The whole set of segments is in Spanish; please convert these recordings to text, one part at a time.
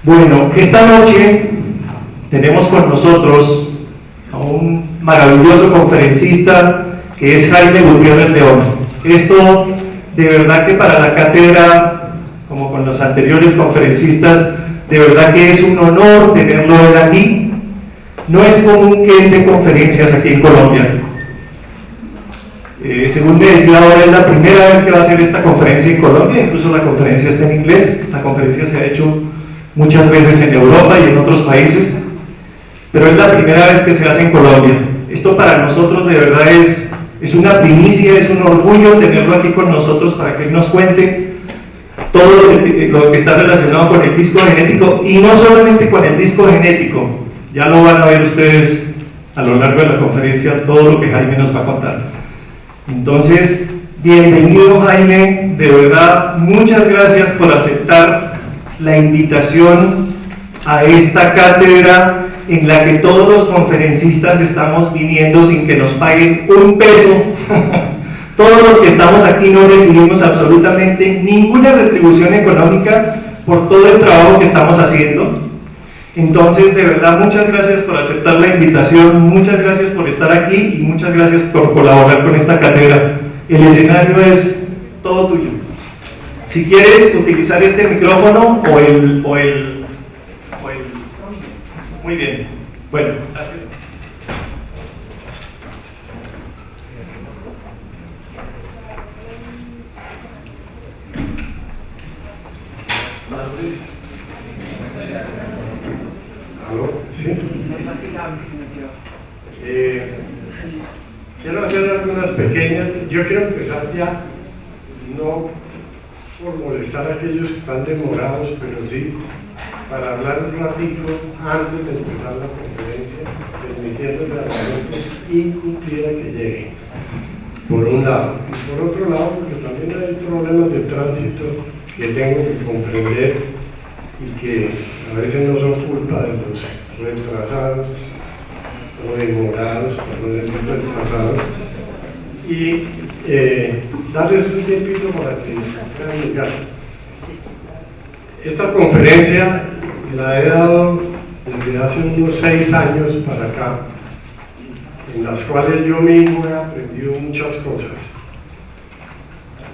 Bueno, esta noche tenemos con nosotros a un maravilloso conferencista que es Jaime Gutiérrez León. Esto de verdad que para la cátedra, como con los anteriores conferencistas, de verdad que es un honor tenerlo él aquí. No es común que él dé conferencias aquí en Colombia. Según me decía ahora, es la primera vez que va a hacer esta conferencia en Colombia, incluso la conferencia está en inglés. La conferencia se ha hecho muchas veces en Europa y en otros países, pero es la primera vez que se hace en Colombia. Esto para nosotros de verdad es una primicia, es un orgullo tenerlo aquí con nosotros para que él nos cuente todo lo que está relacionado con el disco genético, y no solamente con el disco genético. Ya lo van a ver ustedes a lo largo de la conferencia, todo lo que Jaime nos va a contar. Entonces, bienvenido Jaime, de verdad, muchas gracias por aceptar la invitación a esta cátedra en la que todos los conferencistas estamos viniendo sin que nos paguen un peso. Todos los que estamos aquí no recibimos absolutamente ninguna retribución económica por todo el trabajo que estamos haciendo. Entonces, de verdad, muchas gracias por aceptar la invitación, muchas gracias por estar aquí y muchas gracias por colaborar con esta cátedra. El escenario es todo tuyo. Si quieres utilizar este micrófono o el... Muy bien. Bueno, gracias. ¿Aló? ¿Sí? Quiero hacer algunas pequeñas. Yo quiero empezar ya, no por molestar a aquellos que están demorados, pero sí para hablar un ratito antes de empezar la conferencia, permitiéndole a la gente incumplida que llegue, por un lado. Y por otro lado, porque también hay problemas de tránsito que tengo que comprender y que a veces no son culpa de los retrasados o demorados, para no decir retrasados, y darles un tiempito para que puedan llegar. Esta conferencia la he dado desde hace unos 6 años para acá, en las cuales yo mismo he aprendido muchas cosas.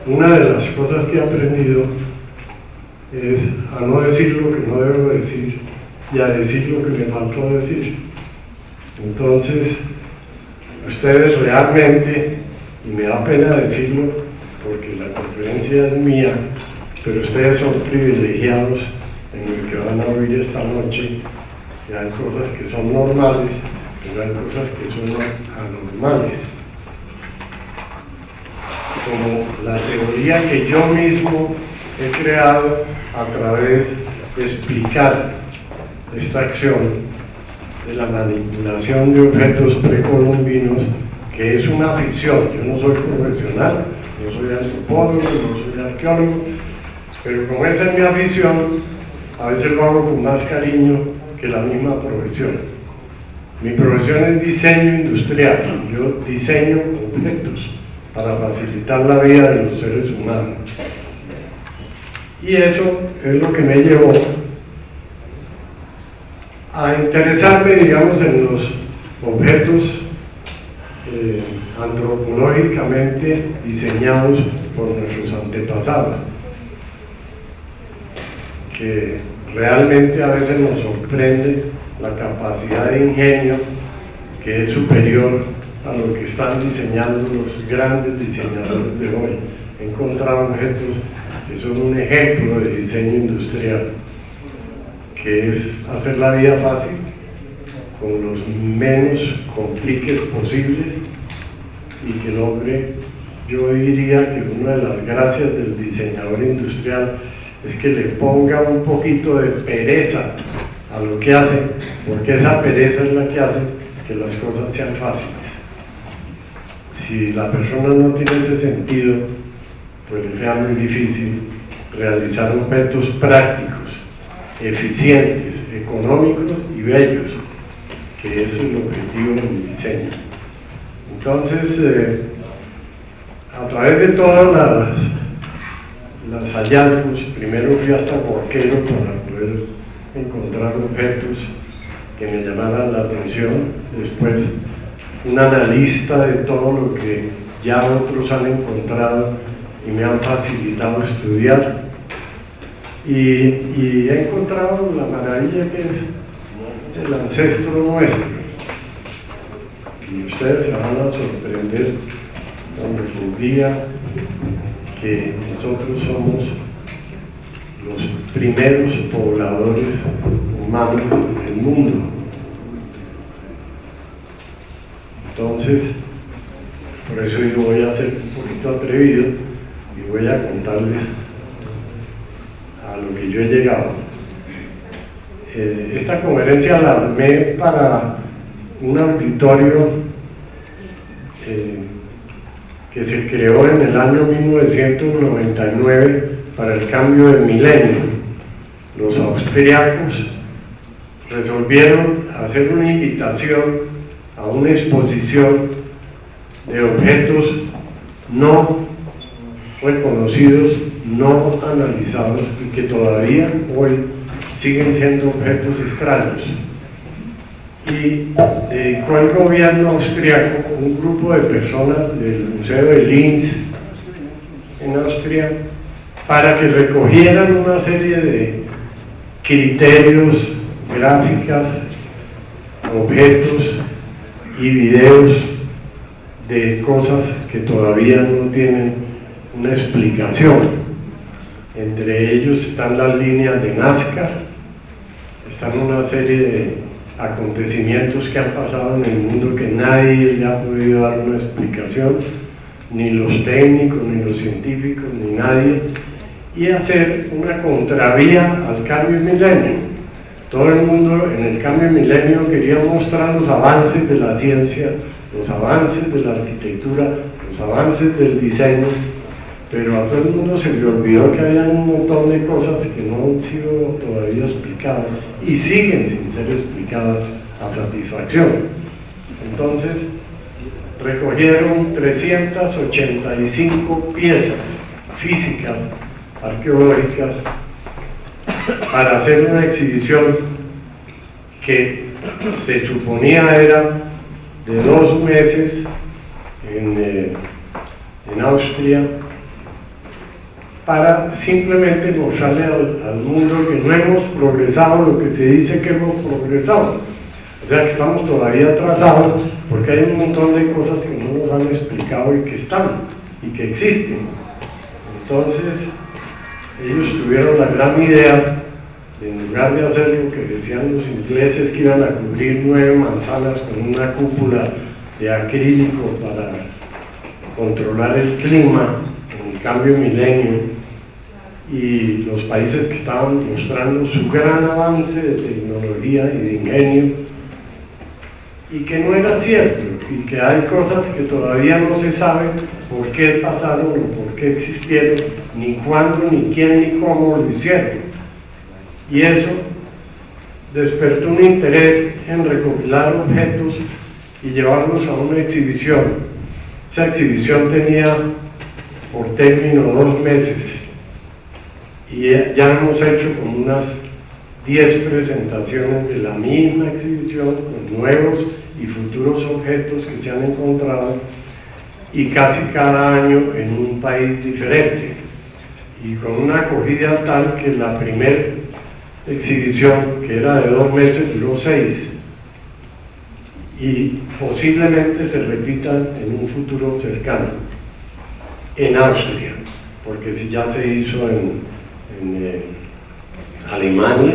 Una de las cosas que he aprendido es a no decir lo que no debo decir y a decir lo que me faltó decir. Entonces, ustedes realmente, y me da pena decirlo porque la conferencia es mía, pero ustedes son privilegiados en lo que van a oír esta noche, y hay cosas que son normales, pero hay cosas que son anormales. Como la teoría que yo mismo he creado a través de explicar esta acción de la manipulación de objetos precolombinos, que es una afición. Yo no soy profesional, no soy antropólogo, no soy arqueólogo, pero como esa es mi afición, a veces lo hago con más cariño que la misma profesión. Mi profesión es diseño industrial. Yo diseño objetos para facilitar la vida de los seres humanos. Y eso es lo que me llevó a interesarme, digamos, en los objetos antropológicamente diseñados por nuestros antepasados, que realmente a veces nos sorprende la capacidad de ingenio que es superior a lo que están diseñando los grandes diseñadores de hoy. He encontrado objetos que son un ejemplo de diseño industrial, que es hacer la vida fácil con los menos compliques posibles, y que el hombre, yo diría que una de las gracias del diseñador industrial es que le ponga un poquito de pereza a lo que hace, porque esa pereza es la que hace que las cosas sean fáciles. Si la persona no tiene ese sentido, pues le queda muy difícil realizar objetos prácticos, eficientes, económicos y bellos, que es el objetivo del diseño. Entonces, a través de todas los hallazgos, primero fui hasta Borquero para poder encontrar objetos que me llamaran la atención, después un analista de todo lo que ya otros han encontrado y me han facilitado estudiar, y he encontrado la maravilla que es el ancestro nuestro, y ustedes se van a sorprender cuando les diga que nosotros somos los primeros pobladores humanos del mundo. Entonces, por eso yo voy a ser un poquito atrevido y voy a contarles a lo que yo he llegado. Esta conferencia la armé para un auditorio que se creó en el año 1999 para el cambio del milenio. Los austriacos resolvieron hacer una invitación a una exposición de objetos no reconocidos, no analizados y que todavía hoy siguen siendo objetos extraños. Y dedicó el gobierno austriaco un grupo de personas del Museo de Linz en Austria para que recogieran una serie de criterios, gráficas, objetos y videos de cosas que todavía no tienen una explicación. Entre ellos están las líneas de Nazca, están una serie de acontecimientos que han pasado en el mundo que nadie le ha podido dar una explicación, ni los técnicos, ni los científicos, ni nadie, y hacer una contravía al cambio milenio. Todo el mundo en el cambio milenio quería mostrar los avances de la ciencia, los avances de la arquitectura, los avances del diseño, pero a todo el mundo se le olvidó que había un montón de cosas que no han sido todavía explicadas y siguen sin ser explicadas a satisfacción. Entonces, recogieron 385 piezas físicas, arqueológicas, para hacer una exhibición que se suponía era de 2 meses en Austria, para simplemente mostrarle al mundo que no hemos progresado lo que se dice que hemos progresado. O sea que estamos todavía atrasados porque hay un montón de cosas que no nos han explicado y que están y que existen. Entonces ellos tuvieron la gran idea de, en lugar de hacer lo que decían los ingleses, que iban a cubrir 9 manzanas con una cúpula de acrílico para controlar el clima en el cambio milenio, y los países que estaban mostrando su gran avance de tecnología y de ingenio, y que no era cierto, y que hay cosas que todavía no se sabe por qué pasaron o por qué existieron, ni cuándo, ni quién, ni cómo lo hicieron. Y eso despertó un interés en recopilar objetos y llevarlos a una exhibición. Esa exhibición tenía por término 2 meses, y ya hemos hecho como unas 10 presentaciones de la misma exhibición con nuevos y futuros objetos que se han encontrado, y casi cada año en un país diferente, y con una acogida tal que la primera exhibición, que era de 2 meses, duró 6, y posiblemente se repita en un futuro cercano en Austria, porque si ya se hizo en Alemania,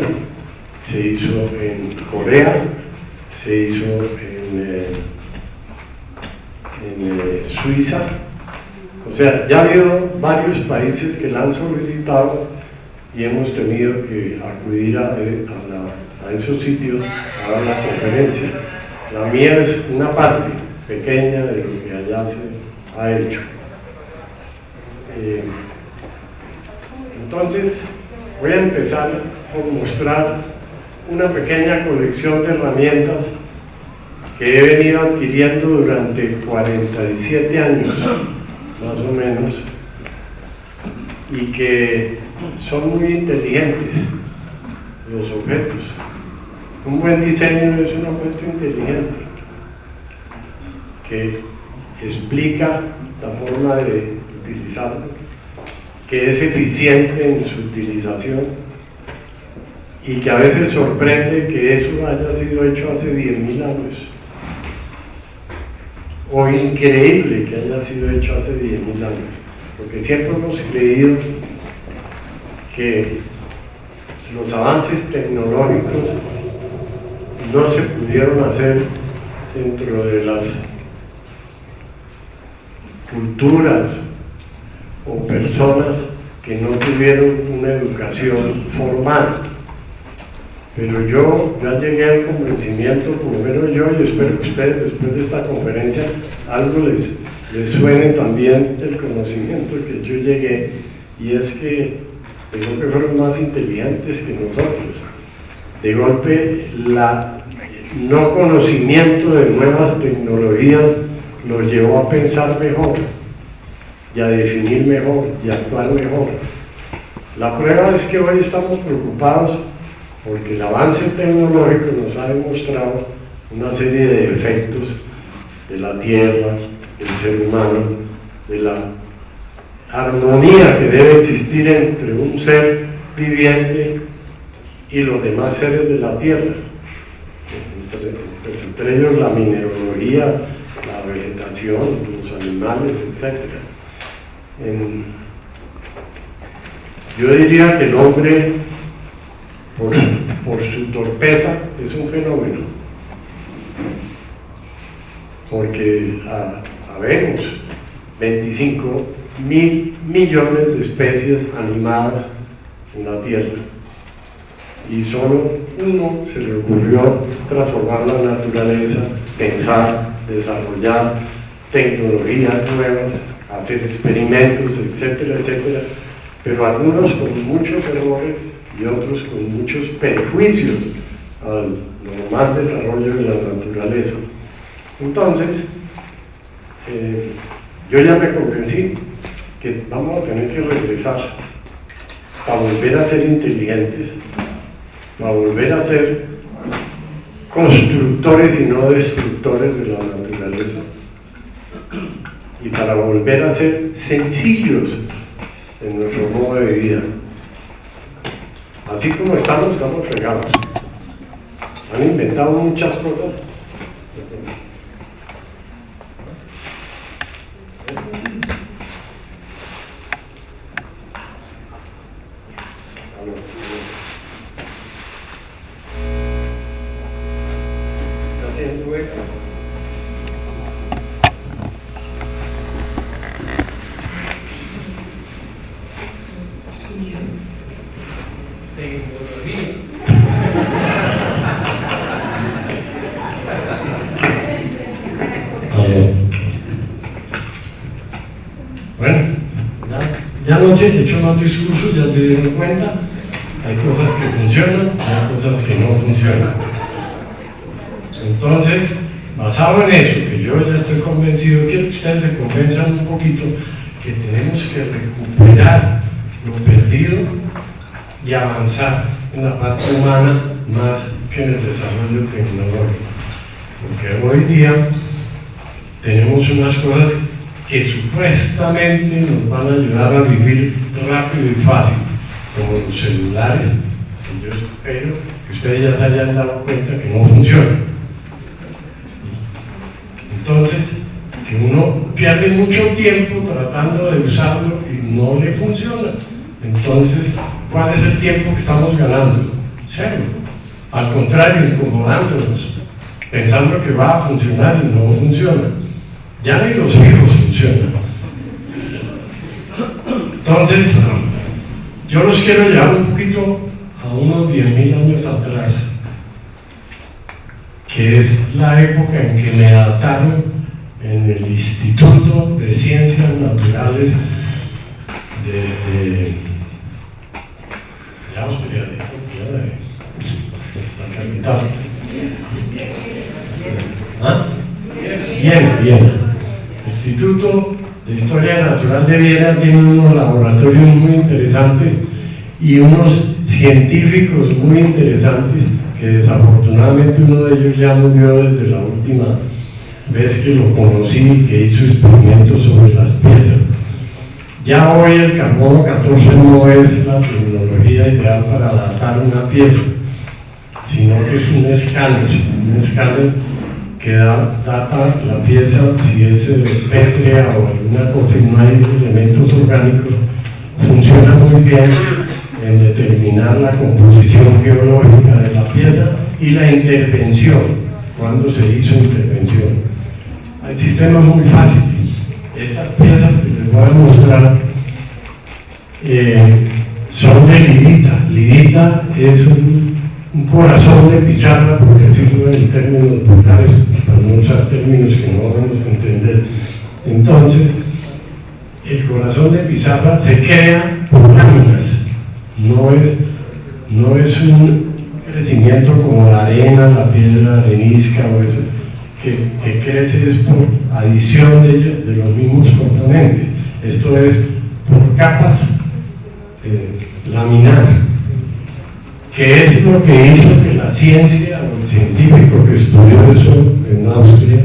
se hizo en Corea, se hizo en Suiza. O sea, ya ha habido varios países que la han solicitado y hemos tenido que acudir a esos sitios a dar la conferencia. La mía es una parte pequeña de lo que allá se ha hecho. Entonces, voy a empezar por mostrar una pequeña colección de herramientas que he venido adquiriendo durante 47 años, más o menos, y que son muy inteligentes. los objetos. Un buen diseño es un objeto inteligente que explica la forma de utilizarlo, que es eficiente en su utilización y que a veces sorprende que eso haya sido hecho hace 10.000 años, o increíble que haya sido hecho hace 10.000 años, porque siempre hemos creído que los avances tecnológicos no se pudieron hacer dentro de las culturas o personas que no tuvieron una educación formal. Pero yo ya llegué al convencimiento, por lo menos yo, y espero que ustedes después de esta conferencia algo les suene también el conocimiento que yo llegué, y es que creo que fueron más inteligentes que nosotros. De golpe, el no conocimiento de nuevas tecnologías los llevó a pensar mejor, y a definir mejor, y a actuar mejor. La prueba es que hoy estamos preocupados porque el avance tecnológico nos ha demostrado una serie de defectos de la Tierra, del ser humano, de la armonía que debe existir entre un ser viviente y los demás seres de la Tierra, entre ellos la mineralogía, la vegetación, los animales, etc. Yo diría que el hombre, por su torpeza, es un fenómeno, porque habemos 25.000 millones de especies animadas en la Tierra, y solo uno se le ocurrió transformar la naturaleza, pensar, desarrollar tecnologías nuevas, hacer experimentos, etcétera, etcétera, pero algunos con muchos errores y otros con muchos perjuicios al normal desarrollo de la naturaleza. Entonces, yo ya me convencí que vamos a tener que regresar para volver a ser inteligentes, para volver a ser constructores y no destructores de la naturaleza, y para volver a ser sencillos en nuestro modo de vida. Así como estamos fregados. Han inventado muchas cosas. Está haciendo eco. Bueno, ya no he hecho más discursos, ya se dieron cuenta, hay cosas que funcionan, hay cosas que no funcionan. Entonces, basado en eso, que yo ya estoy convencido, quiero que ustedes se convenzan un poquito que tenemos que recuperar lo perdido y avanzar en la parte humana más que en el desarrollo tecnológico, porque hoy día tenemos unas cosas que supuestamente nos van a ayudar a vivir rápido y fácil, como los celulares, que yo espero que ustedes ya se hayan dado cuenta que no funcionan. Entonces, que uno pierde mucho tiempo tratando de usarlo y no le funciona. Entonces, ¿cuál es el tiempo que estamos ganando? Cero. Al contrario, incomodándonos, pensando que va a funcionar y no funciona. Ya ni los fijos funcionan. Entonces, yo los quiero llevar un poquito a unos 10.000 años atrás, que es la época en que me adaptaron en el Instituto de Ciencias Naturales de Austria, de la capital. ¿Ah? Viena. El Instituto de Historia Natural de Viena tiene unos laboratorios muy interesantes y unos científicos científicos muy interesantes, que desafortunadamente uno de ellos ya murió desde la última vez que lo conocí, que hizo experimentos sobre las piezas. Ya hoy el carbono 14 no es la tecnología ideal para datar una pieza, sino que es un escáner que data la pieza si es pétrea o alguna cosa y no hay elementos orgánicos. Funciona muy bien en determinar la composición geológica de la pieza y la intervención, cuando se hizo intervención. Hay sistemas muy fáciles. Estas piezas que les voy a mostrar son de lidita. Lidita es un corazón de pizarra, porque así son en términos vulgares, para no usar términos que no vamos a entender. Entonces, el corazón de pizarra se crea por láminas, no es un crecimiento como la arena, la piedra arenisca o eso, que crece es por adición de los mismos componentes. Esto es por capas laminar, que es lo que hizo que la ciencia o el científico que estudió eso en Austria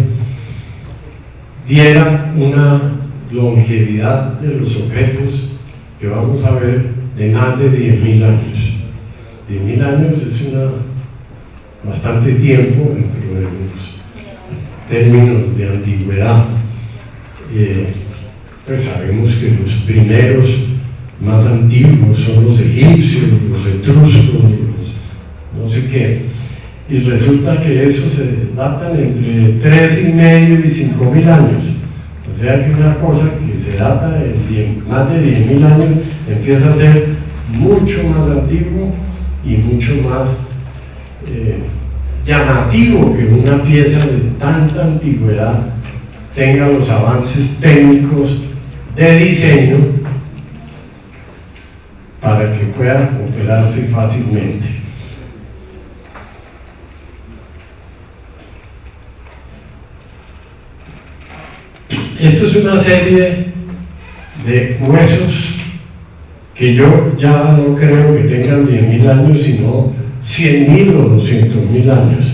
diera una longevidad de los objetos que vamos a ver de más de 10.000 años. 10.000 años es bastante tiempo dentro de los términos de antigüedad. Pues sabemos que los primeros más antiguos son los egipcios, los etruscos, no sé qué, y resulta que esos se datan entre 3.500 y 5.000 años. O sea que una cosa que se data en más de 10.000 años empieza a ser mucho más antiguo y mucho más llamativo que una pieza de tanta antigüedad tenga los avances técnicos de diseño para que pueda operarse fácilmente. Esto es una serie de huesos que yo ya no creo que tengan 10.000 años, sino 100.000 o 200.000 años.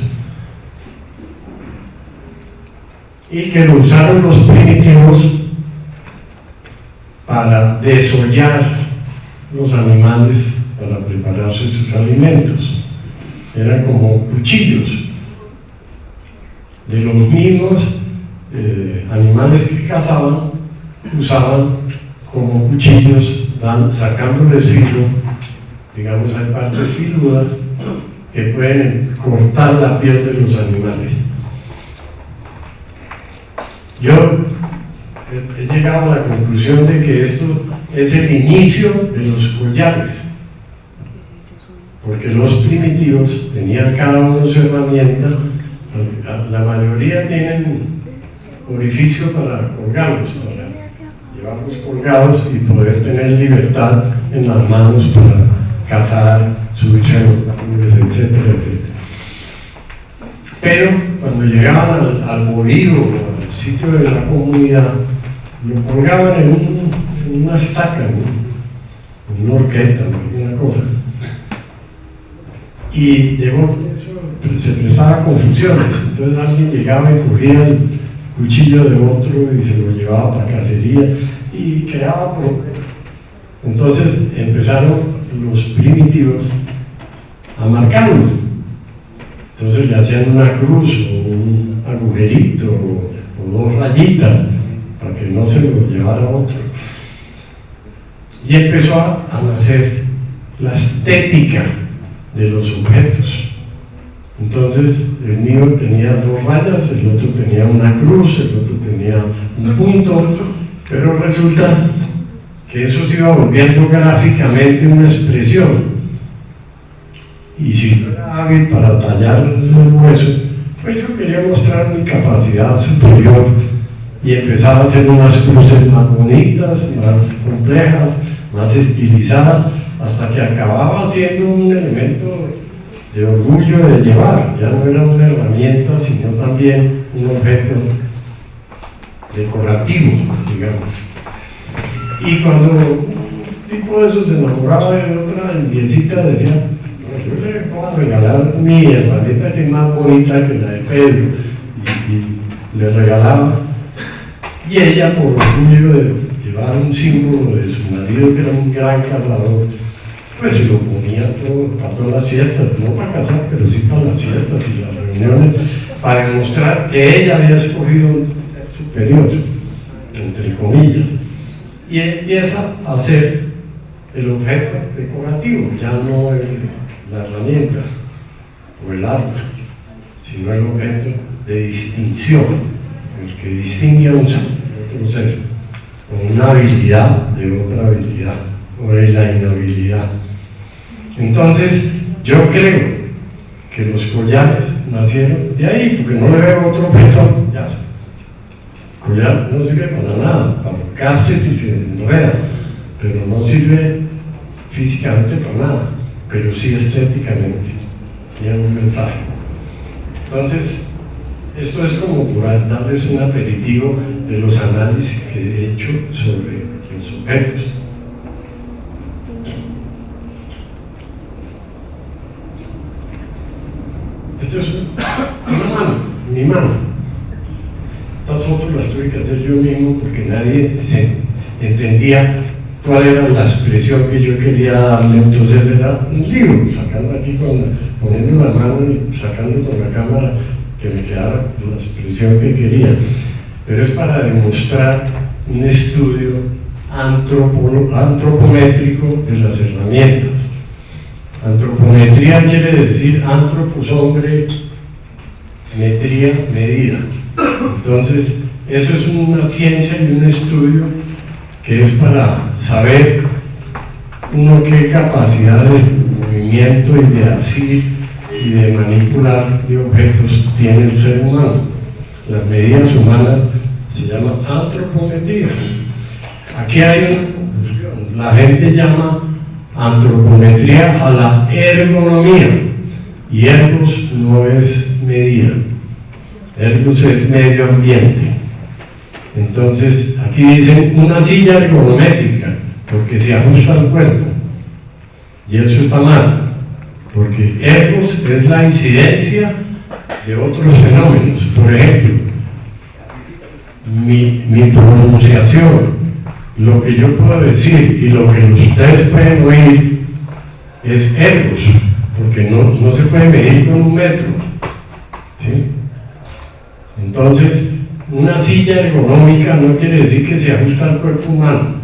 Y que lo usaron los primitivos para desollar los animales para prepararse sus alimentos. Eran como cuchillos de los mismos animales que cazaban, usaban como cuchillos, sacándoles filo. Digamos, hay partes filudas que pueden cortar la piel de los animales. Yo he llegado a la conclusión de que esto es el inicio de los collares, porque los primitivos tenían cada uno su herramienta. La mayoría tienen orificio para colgarlos, para llevarlos colgados y poder tener libertad en las manos para cazar, subirse a los árboles, etcétera, etcétera. Pero cuando llegaban al bohío o al sitio de la comunidad, lo colgaban en una estaca, en una horqueta, en alguna cosa. Y de eso se prestaba confusiones. Entonces alguien llegaba y cogía el cuchillo de otro y se lo llevaba para cacería y creaba problemas. Entonces empezaron los primitivos a marcarlo. Entonces le hacían una cruz o un agujerito o dos rayitas para que no se lo llevara otro. Y empezó a nacer la estética de los objetos. Entonces el mío tenía dos rayas, el otro tenía una cruz, el otro tenía un punto, pero resulta que eso se iba volviendo gráficamente una expresión. Y si yo era hábil para tallar el hueso, pues yo quería mostrar mi capacidad superior y empezaba a hacer unas cruces más bonitas, más complejas, más estilizadas, hasta que acababa siendo un elemento de orgullo de llevar. Ya no era una herramienta, sino también un objeto decorativo, digamos. Y cuando tipo de esos se enamoraba de otra indiecita, decía, no, yo le voy a regalar mi herramienta que es más bonita que la de Pedro, y le regalaba, y ella por orgullo de llevar un símbolo de su marido que era un gran cazador, pues se lo ponía todo, para todas las fiestas, no para casar, pero sí para las fiestas y las reuniones, para demostrar que ella había escogido un ser superior, entre comillas, y empieza a ser el objeto decorativo, ya no la herramienta o el arma, sino el objeto de distinción, el que distingue a un ser de otro ser, o una habilidad de otra habilidad, o de la inhabilidad. Entonces, yo creo que los collares nacieron de ahí, porque no le veo otro objeto. Ya. Collar no sirve para nada, para ahorcarse si se enreda, pero no sirve físicamente para nada, pero sí estéticamente, tiene un mensaje. Entonces, esto es como por darles un aperitivo de los análisis que he hecho sobre los objetos. Esta es una mano, mi mano. Estas fotos las tuve que hacer yo mismo porque nadie entendía cuál era la expresión que yo quería darle. Entonces era un libro, sacando aquí poniendo la mano y sacando con la cámara que me quedara la expresión que quería. Pero es para demostrar un estudio antropométrico de las herramientas. Antropometría quiere decir antropos, hombre, metría, medida. Entonces, eso es una ciencia y un estudio que es para saber uno qué capacidad de movimiento y de asir y de manipular de objetos tiene el ser humano. Las medidas humanas se llaman antropometría. Aquí la gente llama antropometría a la ergonomía, y ergos no es medida, ergos es medio ambiente. Entonces aquí dicen una silla ergonométrica porque se ajusta al cuerpo, y eso está mal, porque ergos es la incidencia de otros fenómenos. Por ejemplo, mi pronunciación, lo que yo puedo decir y lo que ustedes pueden oír es ergos, porque no se puede medir con un metro, ¿sí? Entonces, una silla ergonómica no quiere decir que se ajusta al cuerpo humano,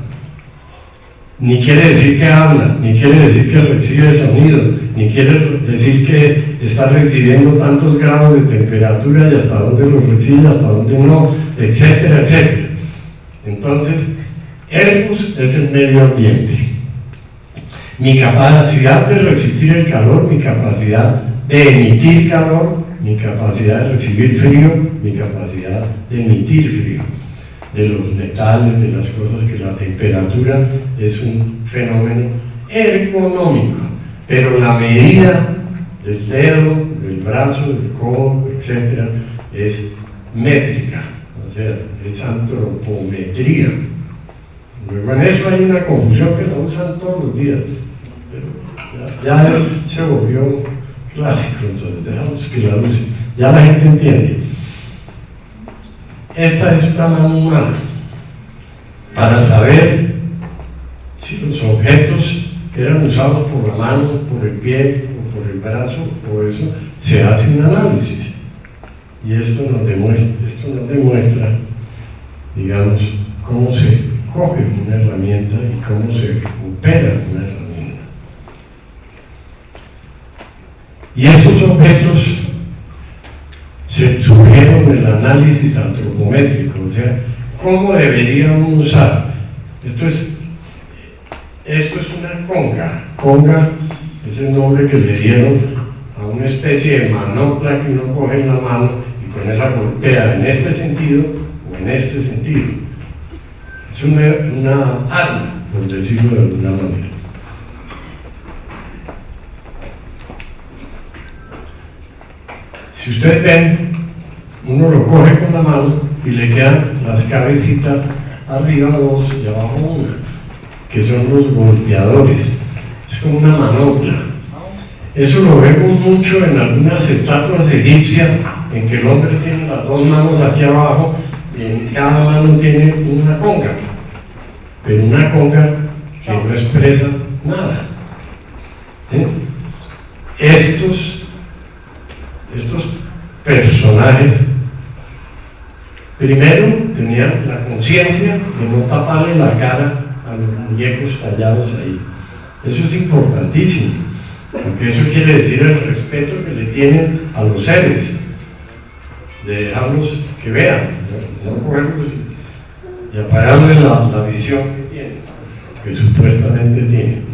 ni quiere decir que habla, ni quiere decir que recibe sonido, ni quiere decir que está recibiendo tantos grados de temperatura y hasta dónde los recibe, hasta dónde no, etcétera, etcétera. Entonces, ergos es el medio ambiente. Mi capacidad de resistir el calor, mi capacidad de emitir calor, mi capacidad de recibir frío, mi capacidad de emitir frío, de los metales, de las cosas, que la temperatura es un fenómeno ergonómico, pero la medida del dedo, del brazo, del codo, etcétera, es métrica, o sea, es antropometría. Luego en eso hay una confusión que la usan todos los días, pero ya se volvió clásico, entonces dejamos que la usen, ya la gente entiende. Esta es una mano humana para saber si los objetos eran usados por la mano, por el pie o por el brazo, o eso, se hace un análisis, y esto nos demuestra, digamos, cómo se coge una herramienta y cómo se opera una herramienta. Y estos objetos se surgieron del análisis antropométrico, o sea, cómo deberían usar. Esto es una conga. Conga es el nombre que le dieron a una especie de manopla que uno coge en la mano y con esa golpea en este sentido o en este sentido. Es una arma, por decirlo de alguna manera. Si ustedes ven, uno lo coge con la mano y le quedan las cabecitas arriba dos y abajo una. que son los golpeadores. Es como una manopla. Eso lo vemos mucho en algunas estatuas egipcias, en que el hombre tiene las dos manos aquí abajo y en cada mano tiene una conga, pero una conga que no expresa nada. Estos personajes primero tenían la conciencia de no taparle la cara a los muñecos tallados ahí. Eso es importantísimo, porque eso quiere decir el respeto que le tienen a los seres, de dejarlos que vean, no cogerlos y apagarles la visión que tienen, que supuestamente tienen.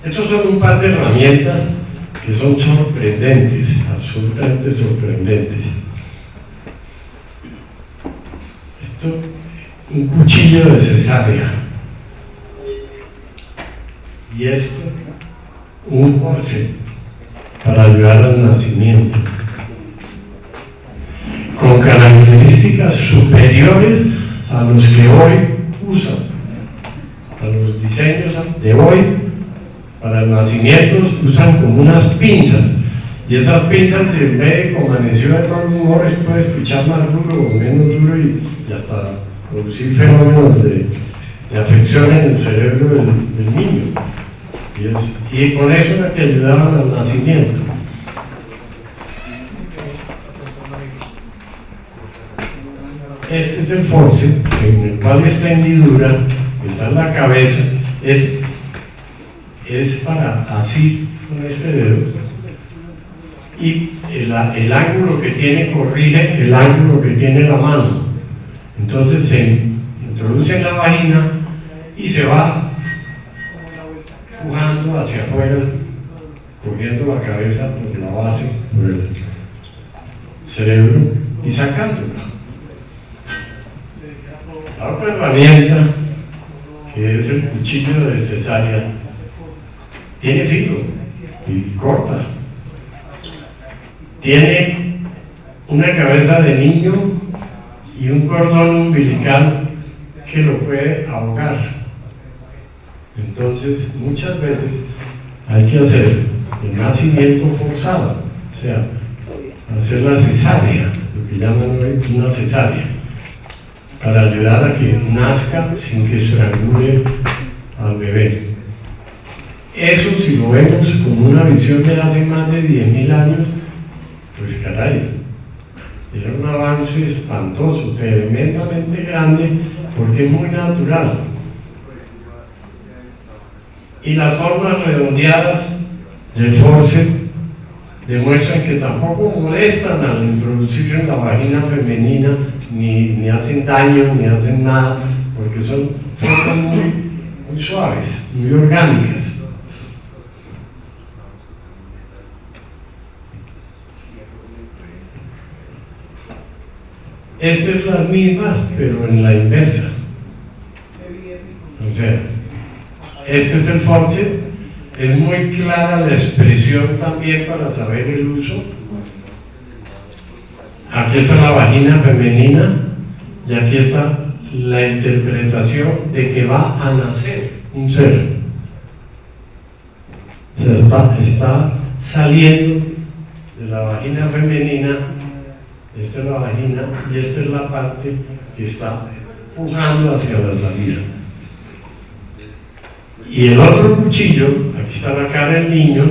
Estos son un par de herramientas que son sorprendentes, absolutamente sorprendentes. Esto, un cuchillo de cesárea, y esto, un forceps para ayudar al nacimiento, con características superiores a los que hoy usan, a los diseños de hoy. Para el nacimiento usan como unas pinzas, y esas pinzas, si el médico amaneció de mal humor, puede escuchar más duro o menos duro y hasta producir fenómenos de afección en el cerebro del niño. Y con eso era que ayudaban al nacimiento. Este es el forceps, en el cual esta hendidura, que está en la cabeza, es para así con este dedo, y el ángulo que tiene corrige el ángulo que tiene la mano. Entonces se introduce en la vagina y se va empujando hacia afuera, cogiendo la cabeza por la base, por el cerebro y sacándola. La otra herramienta, que es el cuchillo de cesárea, tiene filo y corta. Tiene una cabeza de niño y un cordón umbilical que lo puede ahogar. Entonces, muchas veces hay que hacer el nacimiento forzado, o sea, hacer la cesárea, lo que llaman hoy una cesárea, para ayudar a que nazca sin que estrangule al bebé. Eso, si lo vemos con una visión de hace más de 10.000 años, pues caray, era un avance espantoso, tremendamente grande, porque es muy natural. Y las formas redondeadas del forceps demuestran que tampoco molestan al introducirse en la vagina femenina, ni hacen daño, ni hacen nada, porque son formas muy suaves, muy orgánicas. Estas es las mismas, pero en la inversa. O sea, este es el forceps, es muy clara la expresión también para saber el uso. Aquí está la vagina femenina y aquí está la interpretación de que va a nacer un ser. O sea, está saliendo de la vagina femenina. Esta es la vagina y esta es la parte que está pujando hacia la salida. Y el otro cuchillo, aquí está la cara del niño,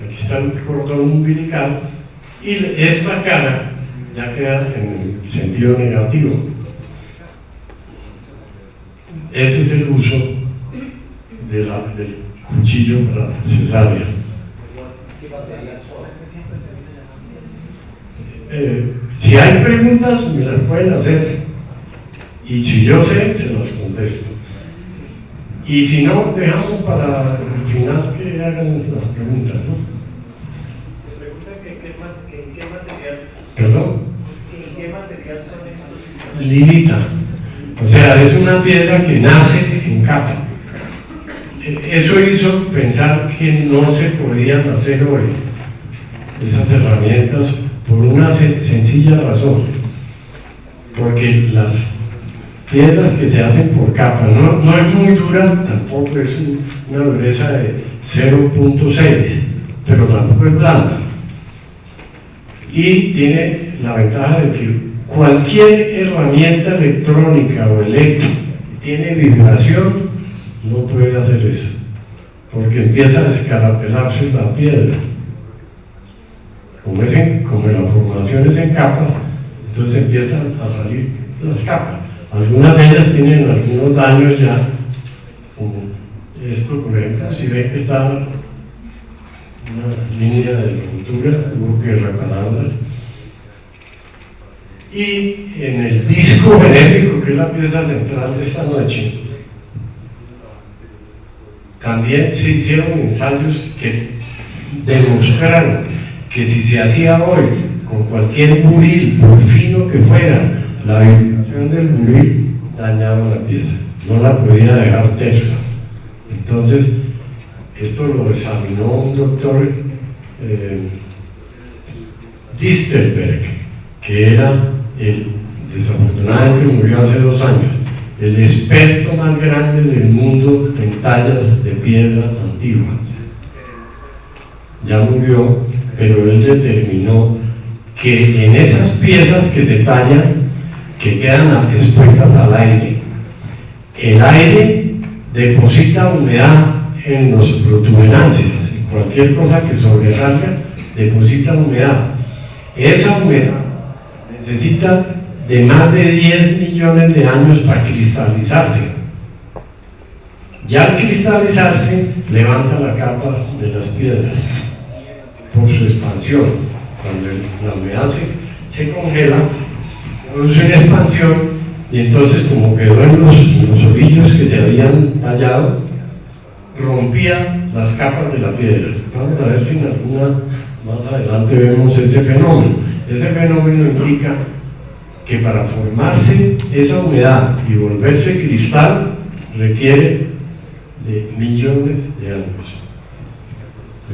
aquí está el cordón umbilical, y esta cara ya queda en el sentido negativo. Ese es el uso del cuchillo para cesárea. Si hay preguntas, me las pueden hacer, y si yo sé, se las contesto. Y si no, dejamos para el final que hagan las preguntas, ¿no? Me pregunta en qué material. ¿Perdón? ¿En qué material son estos? Lirita. O sea, es una piedra que nace en capa. Eso hizo pensar que no se podían hacer hoy esas herramientas por una sencilla razón. porque las piedras que se hacen por capas, no es muy dura, tampoco es una dureza de 0.6, pero tampoco es blanda. Y tiene la ventaja de que cualquier herramienta electrónica o eléctrica que tiene vibración no puede hacer eso, porque empieza a descarapelarse la piedra. Como la formación es en capas, entonces empiezan a salir las capas. Algunas de ellas tienen algunos daños ya, como esto, por ejemplo, si ven que está una línea de ruptura, hubo que repararlas. Y en el disco genético, que es la pieza central de esta noche, también se hicieron ensayos que demostraron que si se hacía hoy con cualquier buril, por fino que fuera, la vibración del buril dañaba la pieza, no la podía dejar tersa. Entonces, esto lo examinó un doctor Distelberg, que era desafortunadamente murió hace 2 años, el experto más grande del mundo en tallas de piedra antigua. Ya murió, pero él determinó que en esas piezas que se tallan, que quedan expuestas al aire, el aire deposita humedad en las protuberancias, cualquier cosa que sobresalga deposita humedad. Esa humedad necesita de más de 10 millones de años para cristalizarse. Ya al cristalizarse levanta la capa de las piedras por su expansión. Cuando la humedad se congela, produce una expansión, y entonces, como quedó en los orillos que se habían tallado, rompía las capas de la piedra. Vamos a ver si en alguna más adelante vemos ese fenómeno. Ese fenómeno indica que para formarse esa humedad y volverse cristal requiere de millones de años.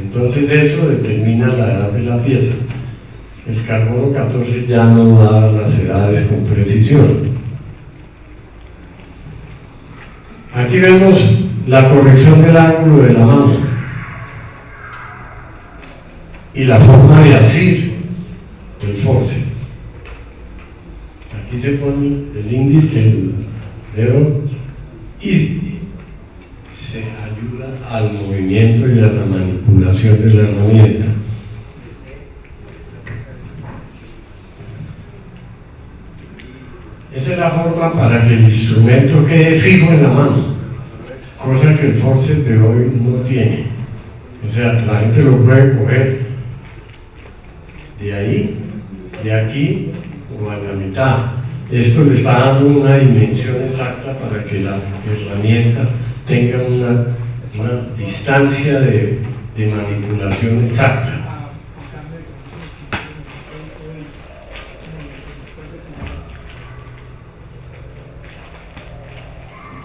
Entonces eso determina la edad de la pieza. El carbono 14 ya no da las edades con precisión. Aquí vemos la corrección del ángulo de la mano y la forma de asir el force. Aquí se pone el índice, el dedo, y se ayuda al movimiento y a la manipulación de la herramienta. Esa es la forma para que el instrumento quede fijo en la mano, cosa que el forceps de hoy no tiene. O sea, la gente lo puede coger de ahí, de aquí o a la mitad. Esto le está dando una dimensión exacta para que la herramienta tenga una distancia de manipulación exacta.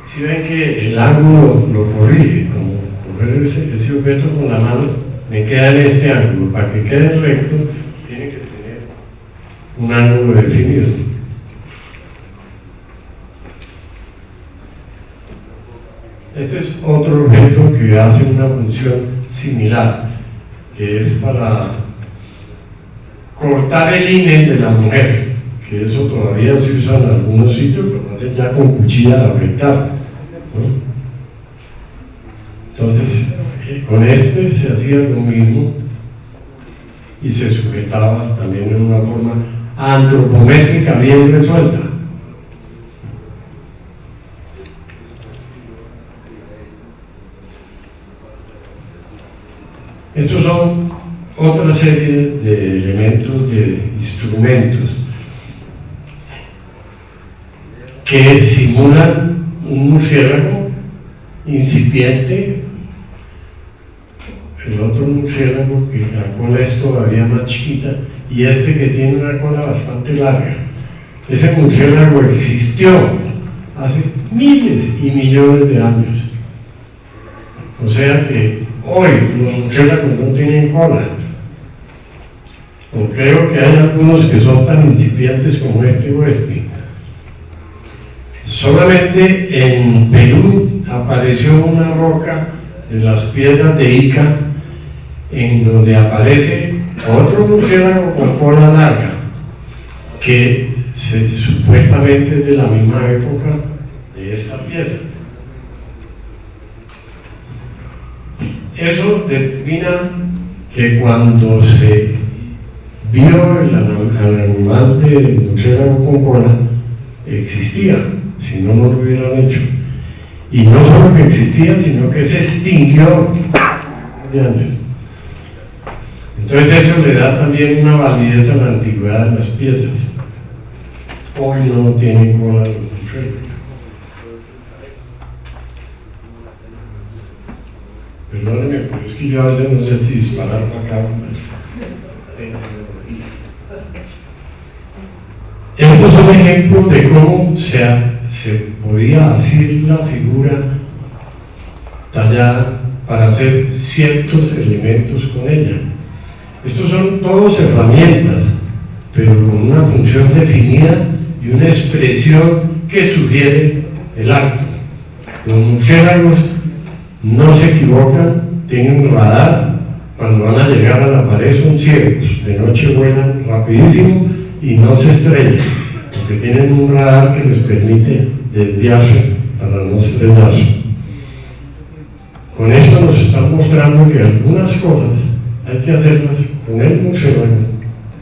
Si ven que el ángulo lo corrige, como coger ese objeto con la mano, me queda en este ángulo. Para que quede recto, tiene que tener un ángulo definido. Este es otro objeto que hace una función similar, que es para cortar el himen de la mujer, que eso todavía se usa en algunos sitios, pero lo hacen ya con cuchilla de afeitar, ¿no? Entonces, con este se hacía lo mismo y se sujetaba también en una forma antropométrica bien resuelta. Estos son otra serie de elementos, de instrumentos que simulan un murciélago incipiente, el otro murciélago que la cola es todavía más chiquita, y este que tiene una cola bastante larga. Ese murciélago existió hace miles y millones de años. O sea que hoy los murciélagos no tienen cola. O creo que hay algunos que son tan incipientes como este o este. Solamente en Perú apareció una roca de las piedras de Ica en donde aparece otro murciélago con cola larga que supuestamente es de la misma época de esta pieza. Eso determina que cuando se vio el animal de murciélago con cola existía, si no, no lo hubieran hecho. Y no solo que existía, sino que se extinguió de años. Entonces eso le da también una validez a la antigüedad de las piezas. Hoy no tienen cola los murciélagos. Perdóneme, pero es que yo a veces no sé si disparar para acá. Estos son ejemplos de cómo se podía hacer la figura tallada para hacer ciertos elementos con ella. Estos son todos herramientas, pero con una función definida y una expresión que sugiere el acto. Los murciélagos no se equivocan, tienen radar, cuando van a llegar a la pared son ciegos, de noche vuelan rapidísimo y no se estrellan, porque tienen un radar que les permite desviarse para no estrellarse. Con esto nos están mostrando que algunas cosas hay que hacerlas con el murciélago,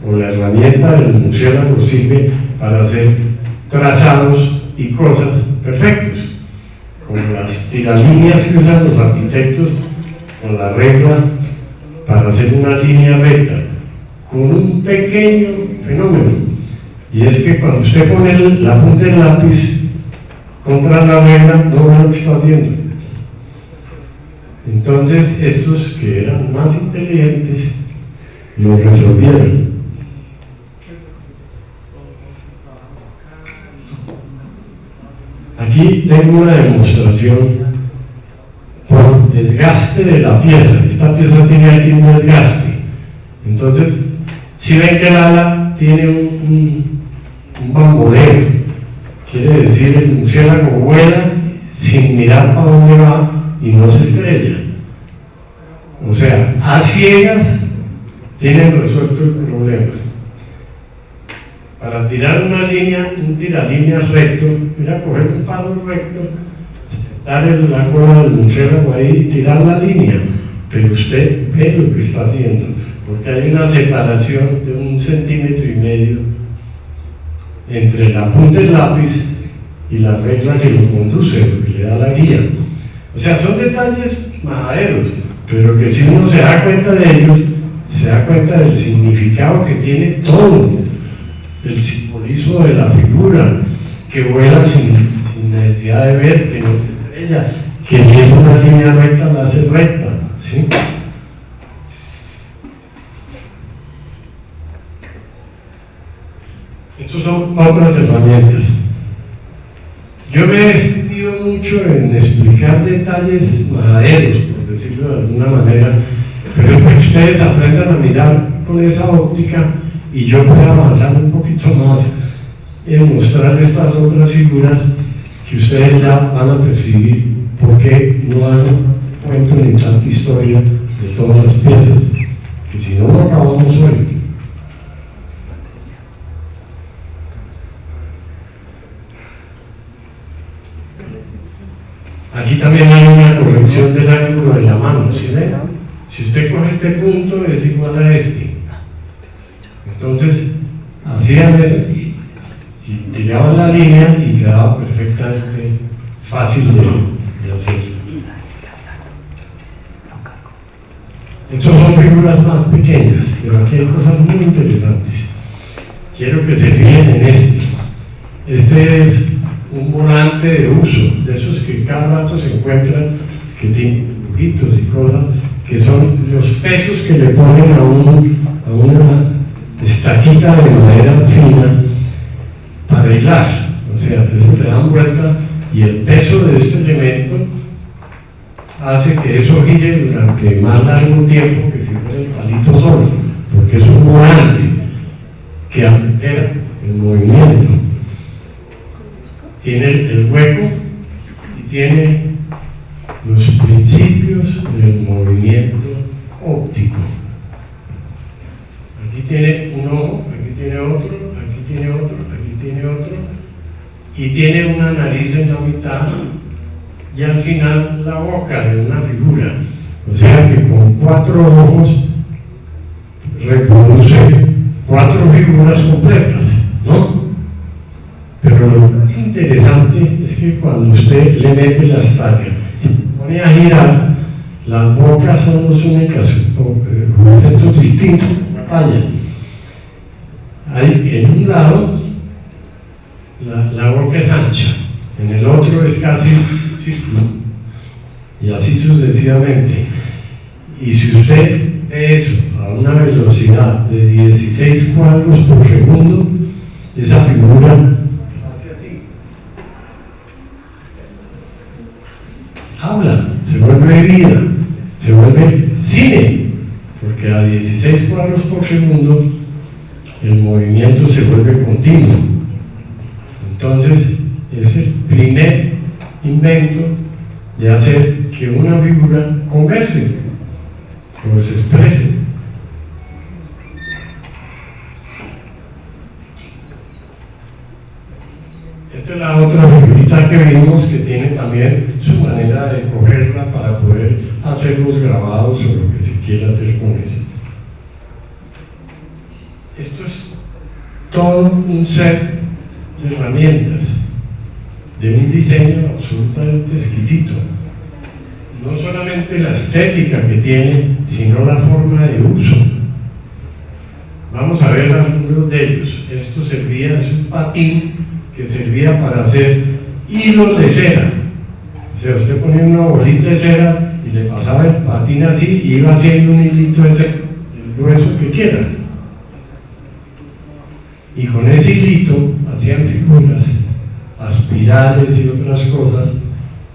o la herramienta del murciélago sirve para hacer trazados y cosas perfectos, como las tiralíneas que usan los arquitectos con la regla para hacer una línea recta, con un pequeño fenómeno, y es que cuando usted pone la punta del lápiz contra la regla, no ve lo que está haciendo. Entonces estos que eran más inteligentes lo resolvieron. Aquí tengo una demostración por desgaste de la pieza. Esta pieza tiene aquí un desgaste. Entonces, si ven que el ala tiene un bamboleo, quiere decir el murciélago vuela sin mirar para dónde va y no se estrella. O sea, a ciegas tienen resuelto el problema. Para tirar una línea, un tiralíneas recto, mira, coger un palo recto, dar la cola del murciélago ahí y tirar la línea, pero usted ve lo que está haciendo, porque hay una separación de 1,5 centímetros entre la punta del lápiz y la regla que lo conduce, lo que le da la guía. O sea, son detalles majaderos, pero que si uno se da cuenta de ellos, se da cuenta del significado que tiene todo, el simbolismo de la figura, que vuela sin necesidad de ver, que no se estrella, que si es una línea recta, la hace recta, ¿sí? Estas son otras herramientas. Yo me he extendido mucho en explicar detalles majaderos, por decirlo de alguna manera, pero es para que ustedes aprendan a mirar con esa óptica y yo pueda avanzar un poquito más en mostrar estas otras figuras que ustedes ya van a percibir, porque no hago cuento ni tanta historia de todas las piezas, que si no, no acabamos hoy. Aquí también hay una corrección del ángulo de la mano, ¿sí ven? Si usted coge este punto es igual a este. Entonces, hacían eso y tiraban la línea y quedaba perfectamente fácil de hacer. Estas son figuras más pequeñas, pero aquí hay cosas muy interesantes. Quiero que se fijen en este. Este es un volante de uso, de esos que cada rato se encuentran, que tienen dibujitos y cosas, que son los pesos que le ponen a una estaquita de madera fina para hilar. O sea, eso le dan vuelta y el peso de este elemento hace que eso gire durante más largo tiempo que si fuera el palito solo, porque es un volante que acelera el movimiento. tiene el hueco y tiene los principios del movimiento óptico. Aquí tiene un ojo, aquí tiene otro, aquí tiene otro, aquí tiene otro, y tiene una nariz en la mitad, y al final la boca de una figura. O sea que con 4 ojos reproduce 4 figuras completas, ¿no? Pero lo más interesante es que cuando usted le mete la estaca y pone a girar, las bocas son los únicos objetos distintos en la talla. Hay en un lado la boca es ancha, en el otro es casi círculo, y así sucesivamente. Y si usted ve eso a una velocidad de 16 cuadros por segundo, esa figura hace así. Habla, se vuelve vida, se vuelve cine, porque a 16 cuadros por segundo el movimiento se vuelve continuo. Entonces es el primer invento de hacer que una figura converse o se exprese. Esta es la otra figurita que vimos, que tiene también su manera de cogerla para poder hacer los grabados o lo que se quiera hacer con eso. Esto es todo un set de herramientas de un diseño absolutamente exquisito. No solamente la estética que tiene, sino la forma de uso. Vamos a ver algunos de ellos. Esto servía, es un patín que servía para hacer hilos de cera. O sea, usted ponía una bolita de cera y le pasaba el patín así y iba haciendo un hilito de cera, el grueso que quiera. Y con ese hilito hacían figuras, aspirales y otras cosas,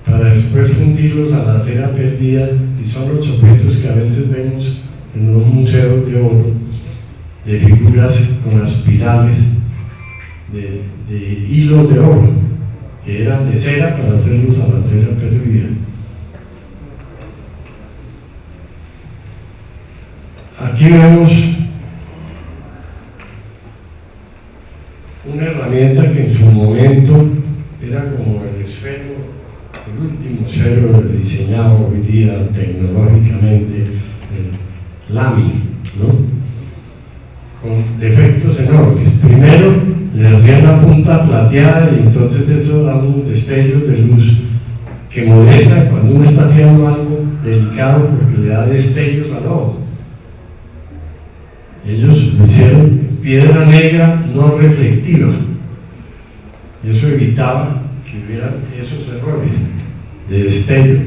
para después fundirlos a la cera perdida, y son los objetos que a veces vemos en los museos de oro, de figuras con aspirales de hilos de oro, que eran de cera para hacerlos a la cera perdida. Aquí vemos una herramienta que en su momento era como el esfero, el último esfero diseñado hoy día tecnológicamente, el Lamy, ¿no? Con defectos enormes. Primero le hacían la punta plateada y entonces eso da unos destellos de luz que molesta cuando uno está haciendo algo delicado, porque le da destellos al ojo. Ellos lo hicieron en piedra negra no reflectiva, y eso evitaba que hubieran esos errores de destello.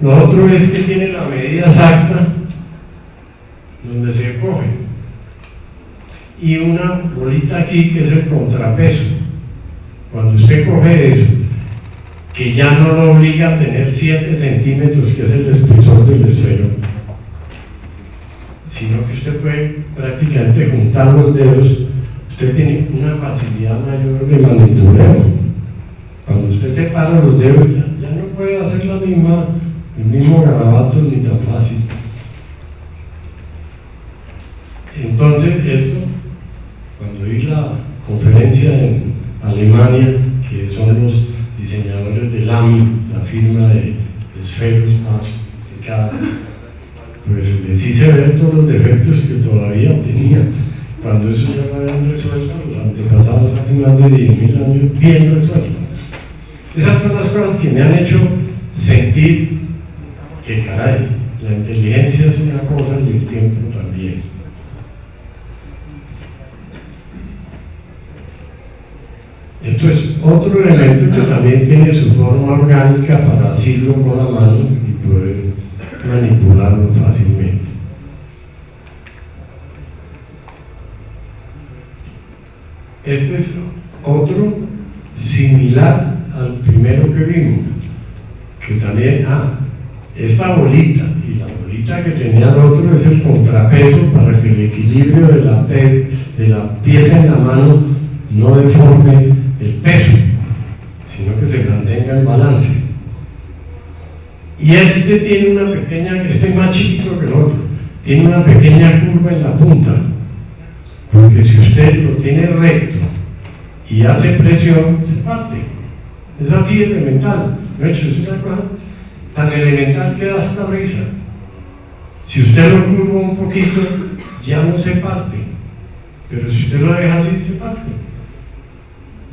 Lo otro es que tiene la medida exacta donde se coge, y una bolita aquí que es el contrapeso. Cuando usted coge eso, que ya no lo obliga a tener 7 centímetros, que es el espesor del esfero, sino que usted puede prácticamente juntar los dedos, usted tiene una facilidad mayor de manipuleo. Cuando usted separa los dedos, ya no puede hacer el mismo garabato ni tan fácil. Entonces esto, cuando vi la conferencia en Alemania, que son los diseñadores de Lamy, la firma de esferos más complicadas, pues sí se ven todos los defectos que todavía tenían, cuando eso ya lo habían resuelto los antepasados hace más de 10.000 años, bien resuelto. Esas son las cosas que me han hecho sentir que, caray, la inteligencia es una cosa y el tiempo también. Esto es otro elemento que también tiene su forma orgánica para asirlo con la mano y poder manipularlo fácilmente. Este es otro similar al primero que vimos, que también, esta bolita y la bolita que tenía el otro es el contrapeso para que el equilibrio de la pieza en la mano no deforme el peso. Y este tiene una pequeña, este es más chiquito que el otro, tiene una pequeña curva en la punta, porque si usted lo tiene recto y hace presión, se parte. Es así elemental. De hecho, es una cosa tan elemental que da hasta risa. Si usted lo curva un poquito, ya no se parte, pero si usted lo deja así, se parte.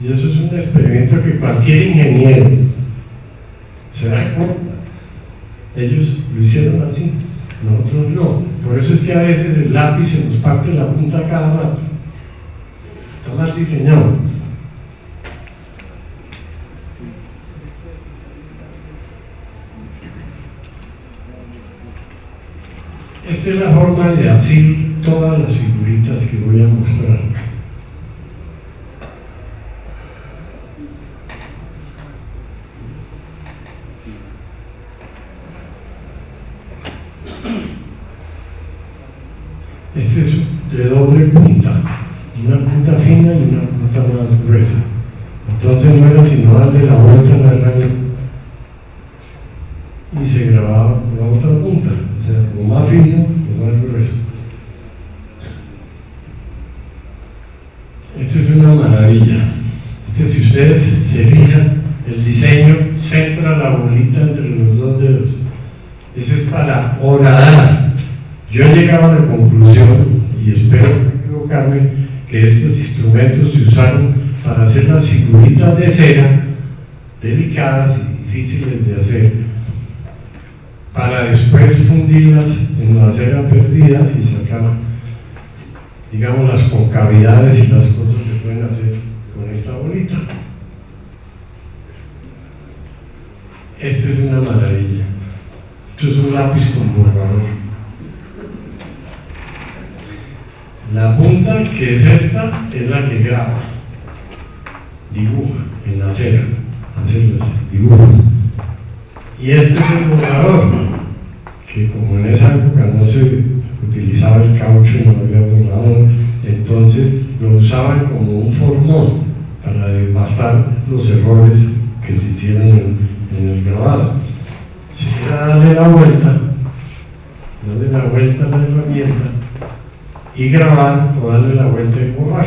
Y eso es un experimento que cualquier ingeniero se da cuenta. Ellos lo hicieron así, nosotros no. Por eso es que a veces el lápiz se nos parte la punta cada rato. Está mal diseñado. Esta es la forma de hacer todas las figuritas que voy a mostrar. Este es de doble punta, una punta fina y una punta más gruesa. Entonces no era sino darle la vuelta en la raya y se grababa con la otra punta, o sea, lo más fino, lo más grueso. Esta es una maravilla. Si ustedes se fijan, el diseño centra la bolita entre los dos dedos. Ese es para horadar. Yo he llegado a la conclusión, y espero no equivocarme, que estos instrumentos se usaron para hacer las figuritas de cera delicadas y difíciles de hacer, para después fundirlas en la cera perdida y sacar, digamos, las concavidades y las cosas que pueden hacer con esta bolita. Este es una maravilla. Esto es un lápiz con borrador. La punta, que es esta, es la que graba, dibuja en la cera, hace los dibujos. Y este es el borrador, que como en esa época no se utilizaba el caucho, no había borrador, entonces lo usaban como un formón para devastar los errores que se hicieron en el grabado. Si era darle la vuelta a la herramienta y grabar o darle la vuelta y borrar.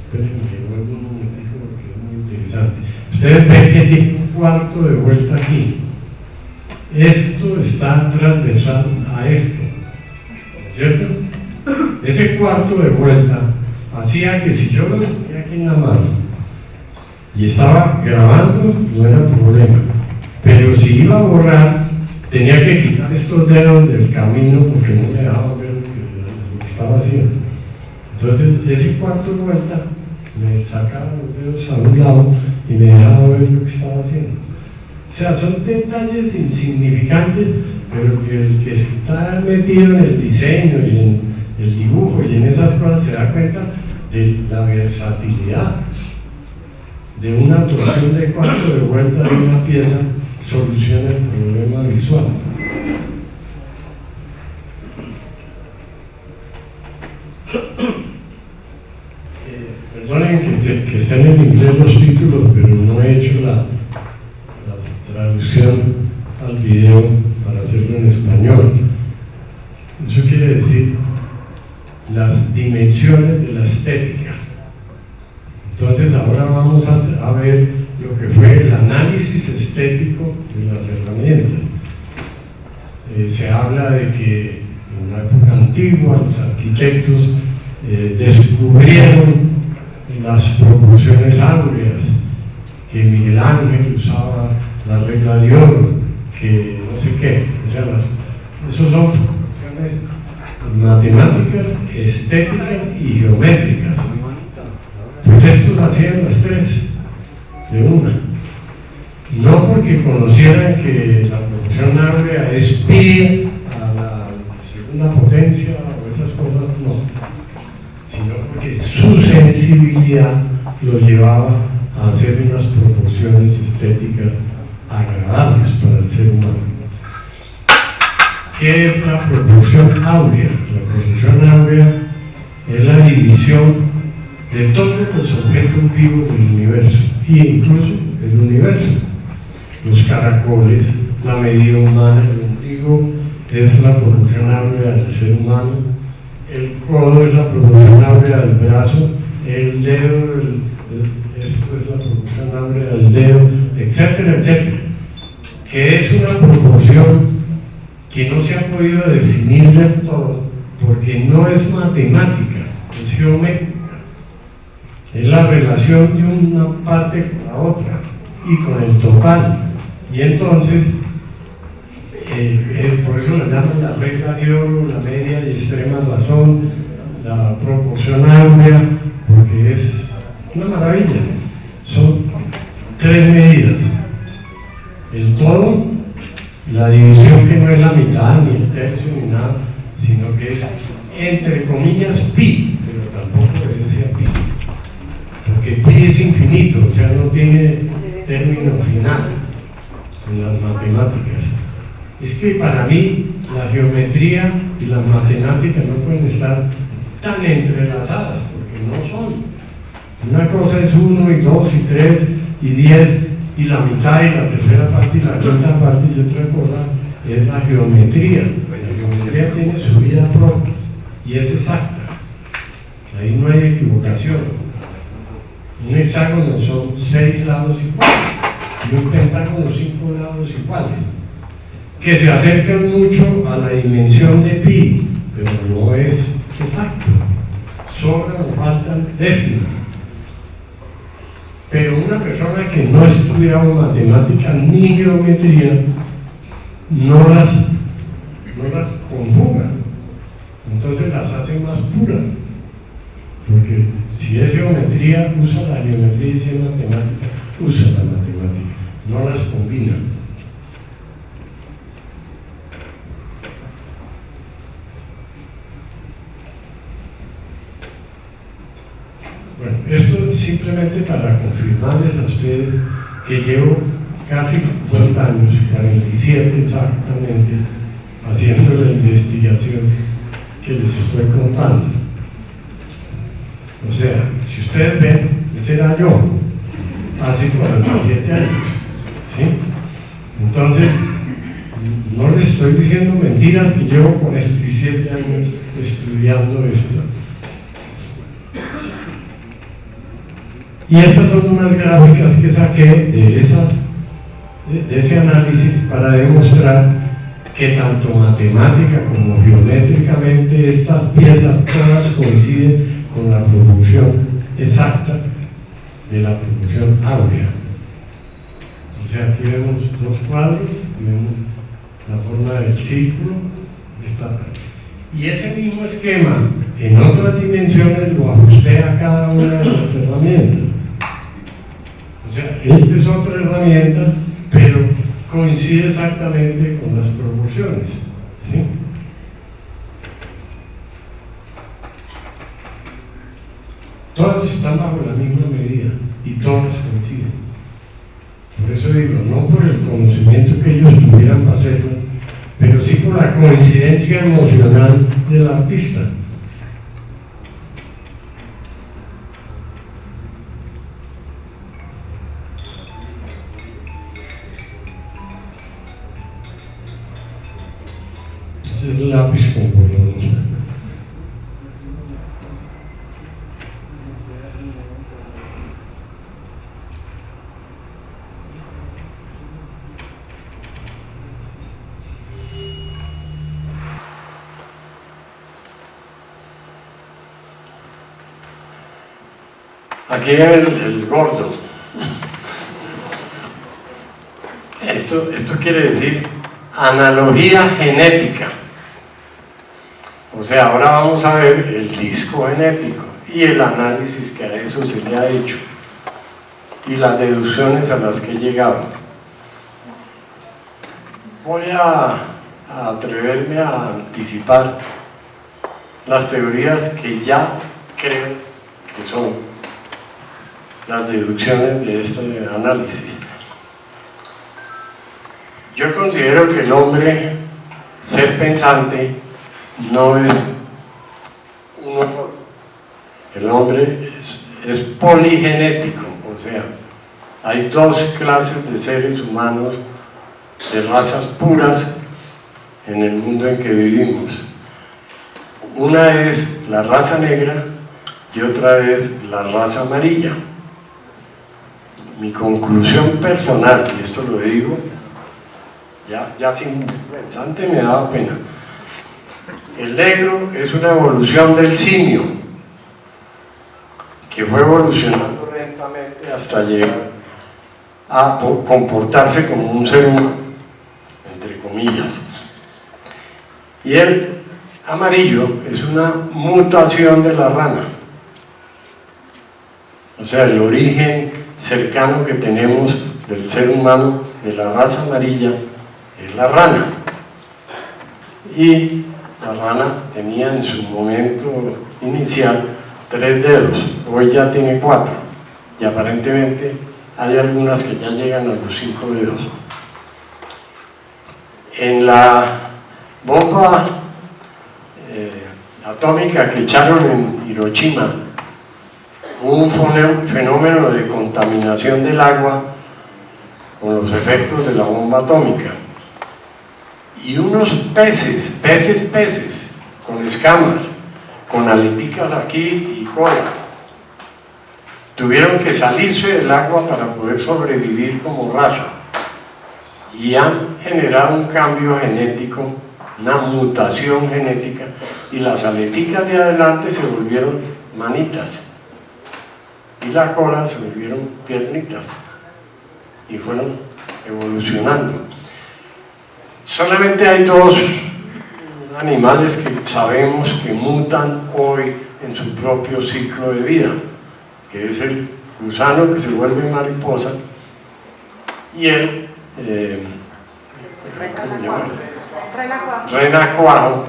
Esperen que vuelva un momentito porque es muy interesante. Ustedes ven que tiene un cuarto de vuelta aquí. Esto está transversal a esto, ¿cierto? Ese cuarto de vuelta hacía que si yo lo tenía aquí en la mano y estaba grabando, no era problema, pero si iba a borrar, tenía que quitar estos dedos del camino porque no me dejaban ver lo que estaba haciendo. Entonces ese cuarto de vuelta me sacaba los dedos a un lado y me dejaba ver lo que estaba haciendo. O sea, son detalles insignificantes, pero que el que está metido en el diseño y en el dibujo y en esas cosas se da cuenta de la versatilidad de una torsión de cuarto de vuelta de una pieza soluciona el problema visual. Perdonen que estén en inglés los títulos, pero no he hecho la traducción al video para hacerlo en español. Eso quiere decir las dimensiones de la estética. Entonces ahora vamos a ver lo que fue el análisis estético de las herramientas. Se habla de que en la época antigua los arquitectos descubrieron las proporciones áureas, que Miguel Ángel usaba la regla de oro, que no sé qué, o sea, esos son proporciones matemáticas, estéticas y geométricas. Pues estos hacían las tres de una, no porque conocieran que la proporción áurea es pi a la segunda potencia o esas cosas, no, sino porque su sensibilidad lo llevaba a hacer unas proporciones estéticas agradables para el ser humano. ¿Qué es la proporción áurea? La proporción áurea es la división de todos los objetos vivos del universo, e incluso el universo. Los caracoles, la medida humana, el ombligo es la proporcionable al ser humano, el codo es la proporcionable al brazo, el dedo, esto es la proporcionable al dedo, etcétera, etcétera. Que es una proporción que no se ha podido definir del todo, porque no es matemática, es geométrica. Es la relación de una parte con la otra y con el total. Y entonces, por eso la llaman la regla de oro, la media y extrema razón, la proporción áurea, porque es una maravilla. Son 3 medidas: el todo, la división que no es la mitad, ni el tercio, ni nada, sino que es entre comillas pi, pero tampoco obedece a pi, porque pi es infinito, o sea, no tiene término final en las matemáticas. Es que para mí la geometría y las matemáticas no pueden estar tan entrelazadas, porque no son. Una cosa es 1 y 2 y 3 y 10 y la mitad y la tercera parte y la quinta parte, y otra cosa es la geometría. La geometría tiene su vida propia y es exacta, ahí no hay equivocación. Un hexágono son 6 lados iguales y un pentágono 5 lados iguales, que se acercan mucho a la dimensión de pi, pero no es exacto, sobran o faltan décimas. Pero una persona que no ha estudiado matemáticas ni geometría no las conjuga, entonces las hace más puras, porque si es geometría usa la geometría, y si es matemática usa la matemática, no las combina. Bueno, esto es simplemente para confirmarles a ustedes que llevo casi 50 años, 47 exactamente, haciendo la investigación que les estoy contando. O sea, si ustedes ven, ese era yo, hace 47 años, ¿sí? Entonces, no les estoy diciendo mentiras, que llevo 47 años estudiando esto. Y estas son unas gráficas que saqué de ese análisis para demostrar que tanto matemática como geométricamente estas piezas todas coinciden con la proporción exacta de la proporción áurea. O sea, aquí vemos 2 cuadros, vemos la forma del círculo, y ese mismo esquema en otras dimensiones lo ajusté a cada una de las herramientas. O sea, esta es otra herramienta, pero coincide exactamente con las proporciones, ¿sí? Todas están bajo la misma medida y todas coinciden. Por eso digo, no por el conocimiento que ellos tuvieran para hacerlo, pero sí por la coincidencia emocional del artista. Ese es el lápiz con color. Aquí el gordo. Esto quiere decir analogía genética. O sea, ahora vamos a ver el disco genético y el análisis que a eso se le ha hecho y las deducciones a las que he llegado. Voy a atreverme a anticipar las teorías que ya creo que son las deducciones de este análisis. Yo considero que el hombre, ser pensante, no es un horror. el hombre es poligenético, o sea, hay dos clases de seres humanos de razas puras en el mundo en que vivimos. Una es la raza negra y otra es la raza amarilla. Mi conclusión personal, y esto lo digo ya sin pensante, me daba pena. El negro es una evolución del simio, que fue evolucionando lentamente hasta llegar a comportarse como un ser humano, entre comillas. Y el amarillo es una mutación de la rana. O sea, el origen cercano que tenemos del ser humano, de la raza amarilla, es la rana. Y la rana tenía en su momento inicial 3 dedos, hoy ya tiene 4, y aparentemente hay algunas que ya llegan a los 5 dedos. En la bomba atómica que echaron en Hiroshima, hubo un fenómeno de contaminación del agua con los efectos de la bomba atómica. Y unos peces, con escamas, con aleticas aquí y cola, tuvieron que salirse del agua para poder sobrevivir como raza. Y han generado un cambio genético, una mutación genética, y las aleticas de adelante se volvieron manitas, y la cola se volvieron piernitas, y fueron evolucionando. Solamente hay 2 animales que sabemos que mutan hoy en su propio ciclo de vida, que es el gusano que se vuelve mariposa y el renacuajo,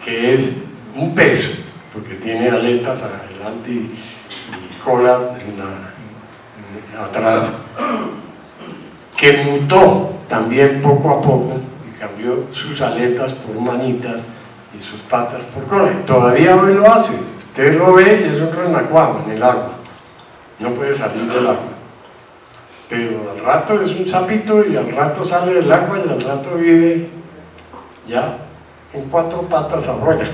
que es un pez, porque tiene aletas adelante y cola atrás, que mutó también poco a poco y cambió sus aletas por manitas y sus patas por cola. Todavía hoy lo hace, usted lo ve y es un renacuajo en el agua, no puede salir del agua, pero al rato es un sapito y al rato sale del agua y al rato vive ya en 4 patas afuera.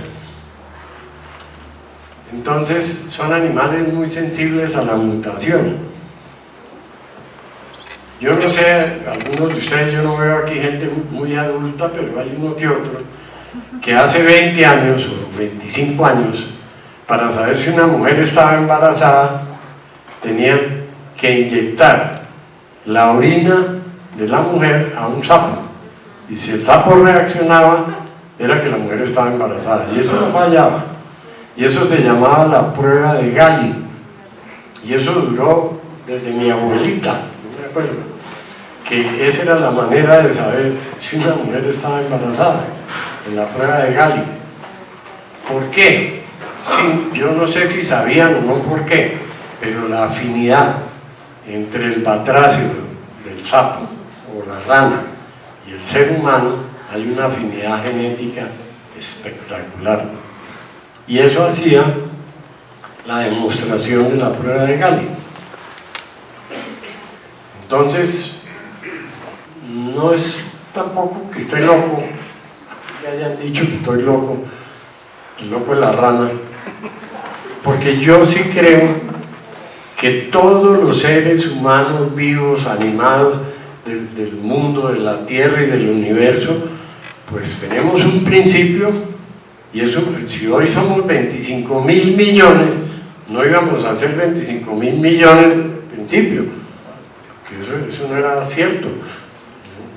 Entonces son animales muy sensibles a la mutación. Yo no sé, algunos de ustedes, yo no veo aquí gente muy adulta, pero hay uno que otro, que hace 20 años o 25 años, para saber si una mujer estaba embarazada, tenían que inyectar la orina de la mujer a un sapo, y si el sapo reaccionaba, era que la mujer estaba embarazada, y eso no fallaba, y eso se llamaba la prueba de Galli, y eso duró desde mi abuelita, no me acuerdo, que esa era la manera de saber si una mujer estaba embarazada, en la prueba de Galli. ¿Por qué? Sí, yo no sé si sabían o no por qué, pero la afinidad entre el batracio del sapo o la rana y el ser humano, hay una afinidad genética espectacular, y eso hacía la demostración de la prueba de Galli. Entonces, no es tampoco que esté loco, que hayan dicho que estoy loco, el loco es la rana, porque yo sí creo que todos los seres humanos vivos, animados del mundo, de la Tierra y del universo, pues tenemos un principio, y eso, si hoy somos 25.000 millones, no íbamos a ser 25.000 millones al principio, que eso no era cierto,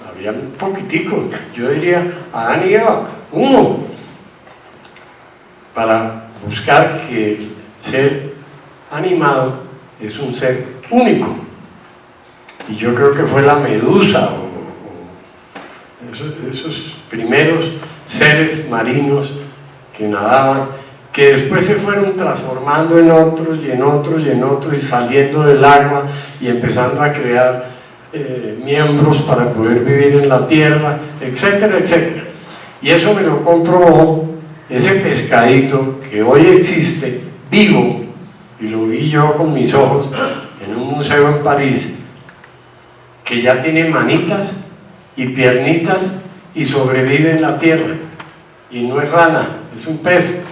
había un poquitico, yo diría Adán y Eva, 1, para buscar que el ser animado es un ser único, y yo creo que fue la medusa o esos primeros seres marinos que nadaban, que después se fueron transformando en otros y en otros y en otros, y saliendo del agua y empezando a crear miembros para poder vivir en la tierra, etcétera, etcétera. Y eso me lo comprobó ese pescadito que hoy existe vivo, y lo vi yo con mis ojos en un museo en París, que ya tiene manitas y piernitas y sobrevive en la tierra, y no es rana, es un pez.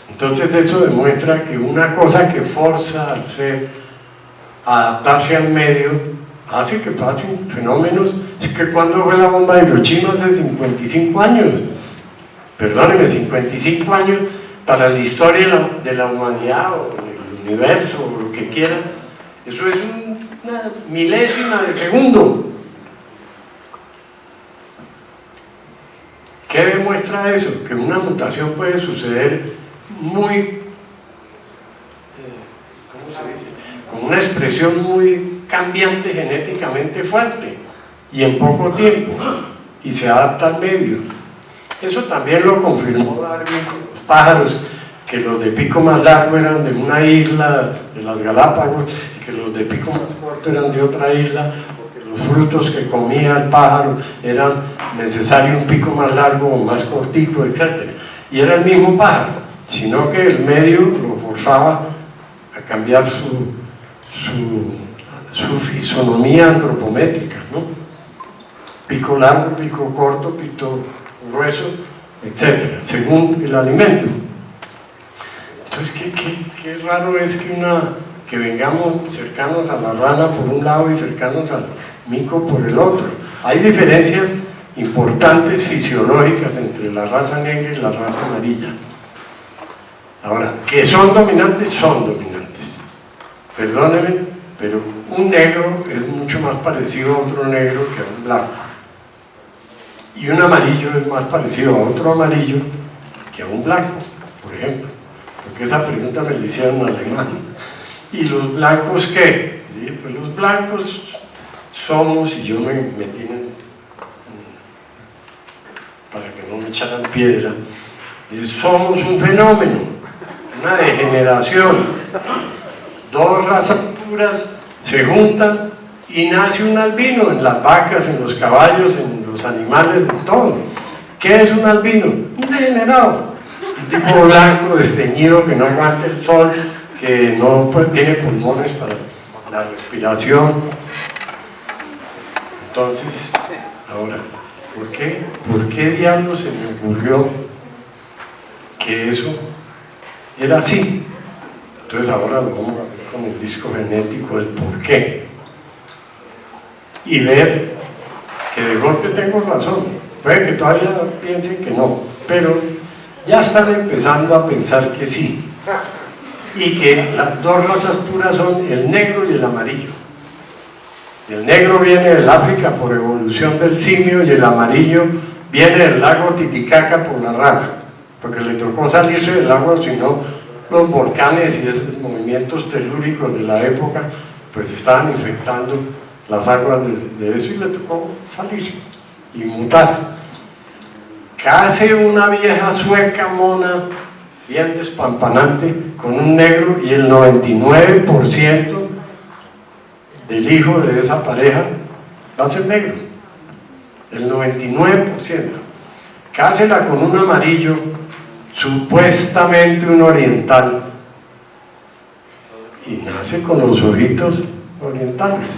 Entonces eso demuestra que una cosa que forza al ser a adaptarse al medio hace que pasen fenómenos. Es que cuando fue la bomba de Hiroshima, hace 55 años, perdónenme, 55 años para la historia de la humanidad o del universo o lo que quieran, eso es una milésima de segundo. ¿Qué demuestra eso? Que una mutación puede suceder muy, ¿cómo se dice?, con una expresión muy cambiante genéticamente fuerte y en poco tiempo, y se adapta al medio. Eso también lo confirmó Darwin con los pájaros, que los de pico más largo eran de una isla de las Galápagos y que los de pico más corto eran de otra isla, porque los frutos que comía el pájaro eran necesarios un pico más largo o más cortico, etc. Y era el mismo pájaro, sino que el medio lo forzaba a cambiar su fisonomía antropométrica, ¿no? Pico largo, pico corto, pico grueso, etc., según el alimento. Entonces, qué raro es que vengamos cercanos a la rana por un lado y cercanos al mico por el otro. Hay diferencias importantes fisiológicas entre la raza negra y la raza amarilla. Ahora, ¿que son dominantes? Son dominantes. Perdónenme, pero un negro es mucho más parecido a otro negro que a un blanco. Y un amarillo es más parecido a otro amarillo que a un blanco, por ejemplo. Porque esa pregunta me la hicieron en alemán. ¿Y los blancos qué? Sí, pues los blancos somos, y yo me metí para que no me echaran piedra, somos un fenómeno, una degeneración. Dos razas puras se juntan y nace un albino en las vacas, en los caballos, en los animales, en todo. ¿Qué es un albino? Un degenerado, un tipo blanco, desteñido, que no aguanta el sol, que no tiene pulmones para la respiración. Entonces, ahora, ¿por qué diablos se me ocurrió que eso era así? Entonces ahora lo vamos a ver con el disco genético, el por qué, y ver que de golpe tengo razón. Puede que todavía piensen que no, pero ya están empezando a pensar que sí, y que las dos razas puras son el negro y el amarillo. El negro viene del África por evolución del simio y el amarillo viene del lago Titicaca por la rana, porque le tocó salirse del agua, si no los volcanes y esos movimientos telúricos de la época pues estaban infectando las aguas de eso y le tocó salir y mutar. Casi una vieja sueca mona bien despampanante con un negro, y el 99% del hijo de esa pareja va a ser negro, el 99%. Cásela con un amarillo, supuestamente un oriental, y nace con los ojitos orientales.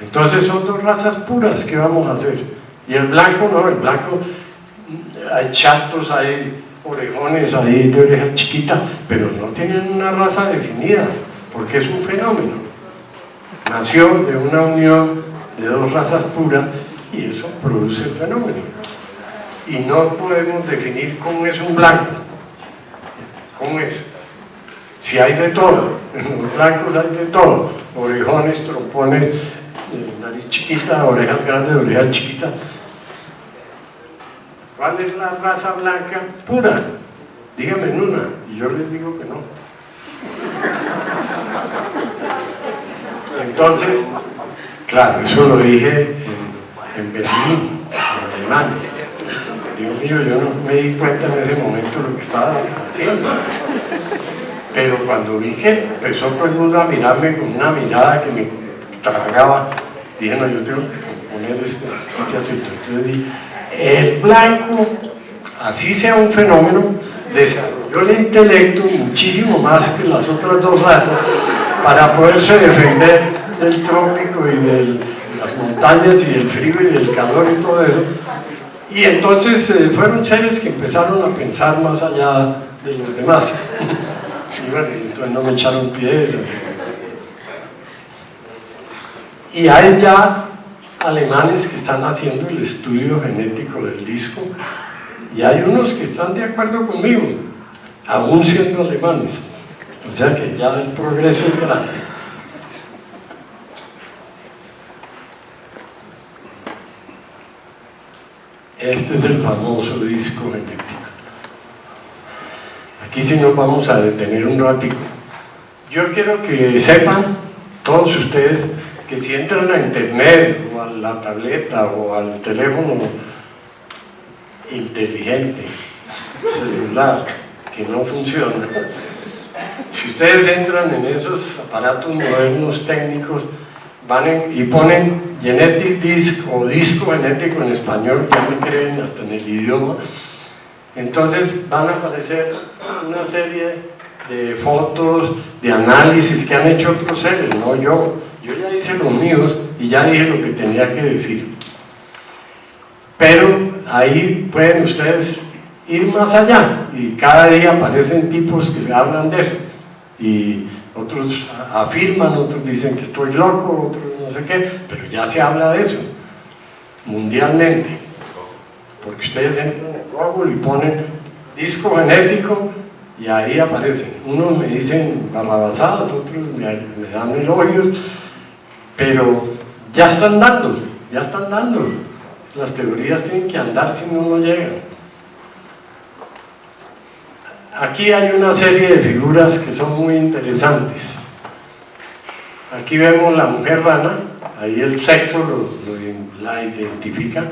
Entonces son dos razas puras. ¿Qué vamos a hacer? Y el blanco no, el blanco hay chatos, hay orejones, hay de oreja chiquita, pero no tienen una raza definida, porque es un fenómeno. Nació de una unión de dos razas puras y eso produce el fenómeno. Y no podemos definir cómo es un blanco. ¿Cómo es? Si hay de todo, en los blancos hay de todo, orejones, trompones, nariz chiquita, orejas grandes, orejas chiquitas. ¿Cuál es la raza blanca pura? Díganme en una, y yo les digo que no. Entonces, claro, eso lo dije en Berlín, en Alemania. Dios mío, yo no me di cuenta en ese momento de lo que estaba haciendo. Pero cuando dije, empezó todo el mundo a mirarme con una mirada que me tragaba, dije, no, yo tengo que poner este asunto. Entonces dije, el blanco, así sea un fenómeno, desarrolló el intelecto muchísimo más que las otras dos razas para poderse defender del trópico y de las montañas y del frío y del calor y todo eso. Y entonces fueron seres que empezaron a pensar más allá de los demás. Y bueno, entonces no me echaron piedras. Y hay ya alemanes que están haciendo el estudio genético del disco, y hay unos que están de acuerdo conmigo, aún siendo alemanes. O sea que ya el progreso es grande. Este es el famoso disco genético. Aquí sí nos vamos a detener un ratito. Yo quiero que sepan, todos ustedes, que si entran a internet o a la tableta o al teléfono inteligente, celular, que no funciona, si ustedes entran en esos aparatos modernos técnicos, y ponen Genetic Disc o disco genético en español, ya me creen hasta en el idioma, entonces van a aparecer una serie de fotos, de análisis que han hecho otros seres, no yo. Yo ya hice los míos y ya dije lo que tenía que decir. Pero ahí pueden ustedes ir más allá, y cada día aparecen tipos que hablan de eso, y otros afirman, otros dicen que estoy loco, otros no sé qué, pero ya se habla de eso mundialmente, porque ustedes entran en Google y ponen disco genético y ahí aparecen. Unos me dicen barrabasadas, otros me dan elogios, pero ya están dando. Las teorías tienen que andar si no llegan. Aquí hay una serie de figuras que son muy interesantes. Aquí vemos la mujer rana, ahí el sexo la identifica.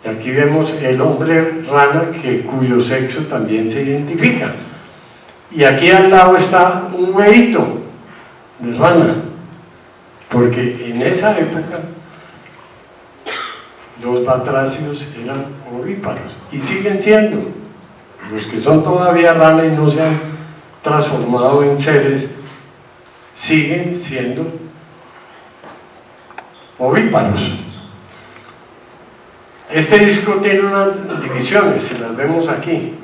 Y aquí vemos el hombre rana, cuyo sexo también se identifica. Y aquí al lado está un huevito de rana, porque en esa época los batracios eran ovíparos, y siguen siendo. Los que son todavía rana y no se han transformado en seres, siguen siendo ovíparos. Este disco tiene unas divisiones, si las vemos aquí.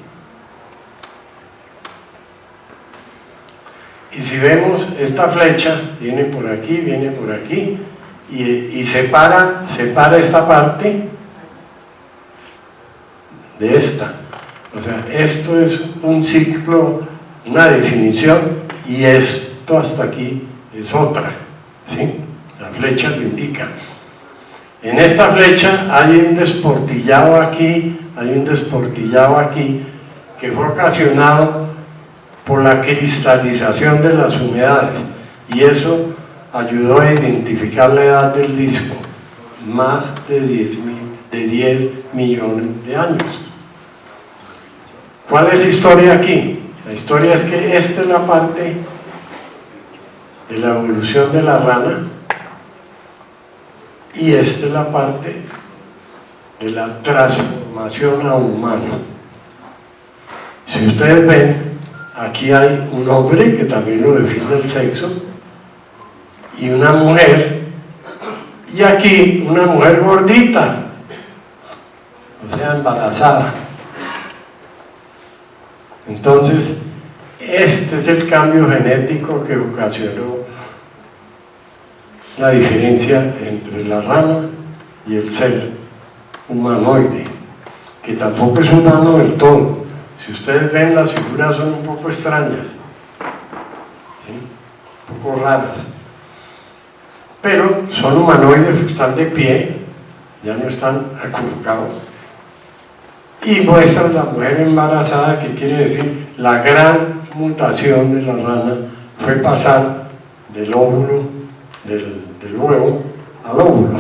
Y si vemos esta flecha, viene por aquí, y separa esta parte de esta. O sea, esto es un ciclo, una definición, y esto hasta aquí es otra, ¿sí? La flecha lo indica. En esta flecha hay un desportillado aquí, que fue ocasionado por la cristalización de las humedades, y eso ayudó a identificar la edad del disco, más de 10 millones de años. ¿Cuál es la historia aquí? La historia es que esta es la parte de la evolución de la rana, y esta es la parte de la transformación a humano. Si ustedes ven, aquí hay un hombre que también lo define el sexo, y una mujer, y aquí una mujer gordita, o sea, embarazada. Entonces, este es el cambio genético que ocasionó la diferencia entre la rana y el ser humanoide, que tampoco es humano del todo. Si ustedes ven, las figuras son un poco extrañas, ¿sí? Un poco raras, pero son humanoides, están de pie, ya no están acurrucados, y muestran la mujer embarazada, que quiere decir la gran mutación de la rana fue pasar del óvulo, del huevo al óvulo,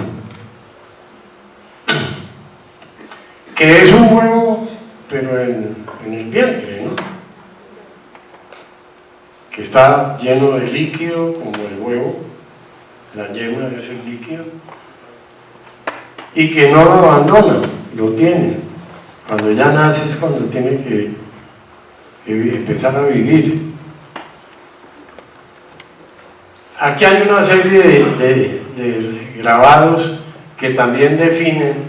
que es un huevo pero en el vientre, ¿no? Que está lleno de líquido como el huevo, la yema es el líquido, y que no lo abandonan, lo tienen. Cuando ya nace es cuando tiene que empezar a vivir. Aquí hay una serie de grabados que también definen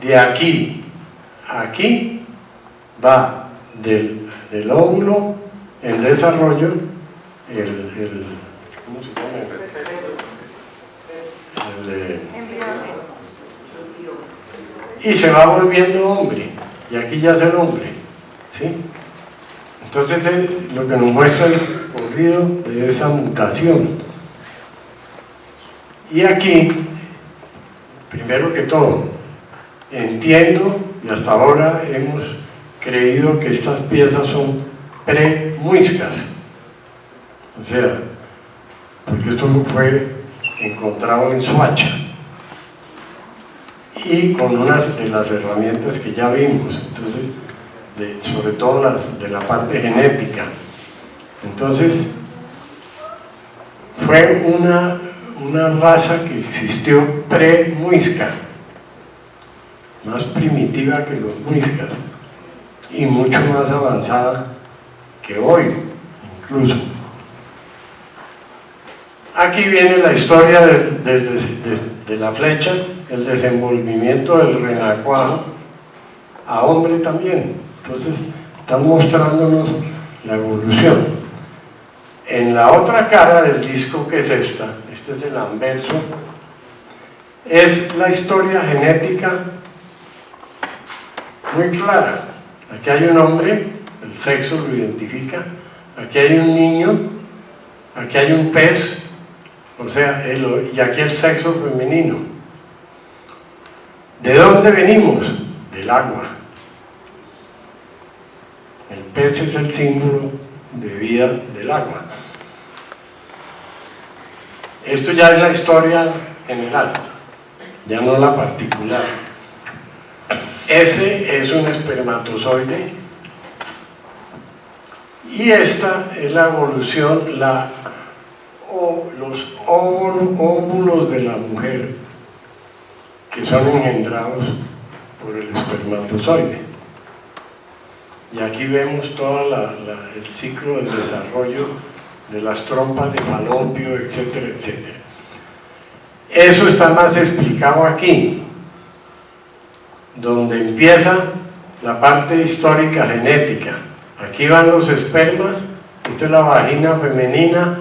de aquí a aquí, va del óvulo, el desarrollo, ¿cómo se llama? Y se va volviendo hombre, y aquí ya es el hombre, ¿sí? Entonces lo que nos muestra el recorrido de esa mutación. Y aquí, primero que todo, entiendo, y hasta ahora hemos creído que estas piezas son pre-muiscas, o sea, porque esto fue encontrado en Soacha, y con unas de las herramientas que ya vimos, entonces, sobre todo las de la parte genética. Entonces, fue una raza que existió pre-muisca, más primitiva que los muiscas, y mucho más avanzada que hoy, incluso. Aquí viene la historia de la flecha, el desenvolvimiento del renacuajo a hombre también. Entonces, están mostrándonos la evolución. En la otra cara del disco, que es esta, este es el anverso, es la historia genética muy clara. Aquí hay un hombre, el sexo lo identifica, aquí hay un niño, aquí hay un pez, o sea, y aquí el sexo femenino. ¿De dónde venimos? Del agua. El pez es el símbolo de vida del agua. Esto ya es la historia general, ya no la particular. Ese es un espermatozoide y esta es la evolución, los óvulos de la mujer que son engendrados por el espermatozoide. Y aquí vemos todo el ciclo del desarrollo de las trompas de falopio, etcétera, etcétera. Eso está más explicado aquí, donde empieza la parte histórica genética. Aquí van los espermas, esta es la vagina femenina,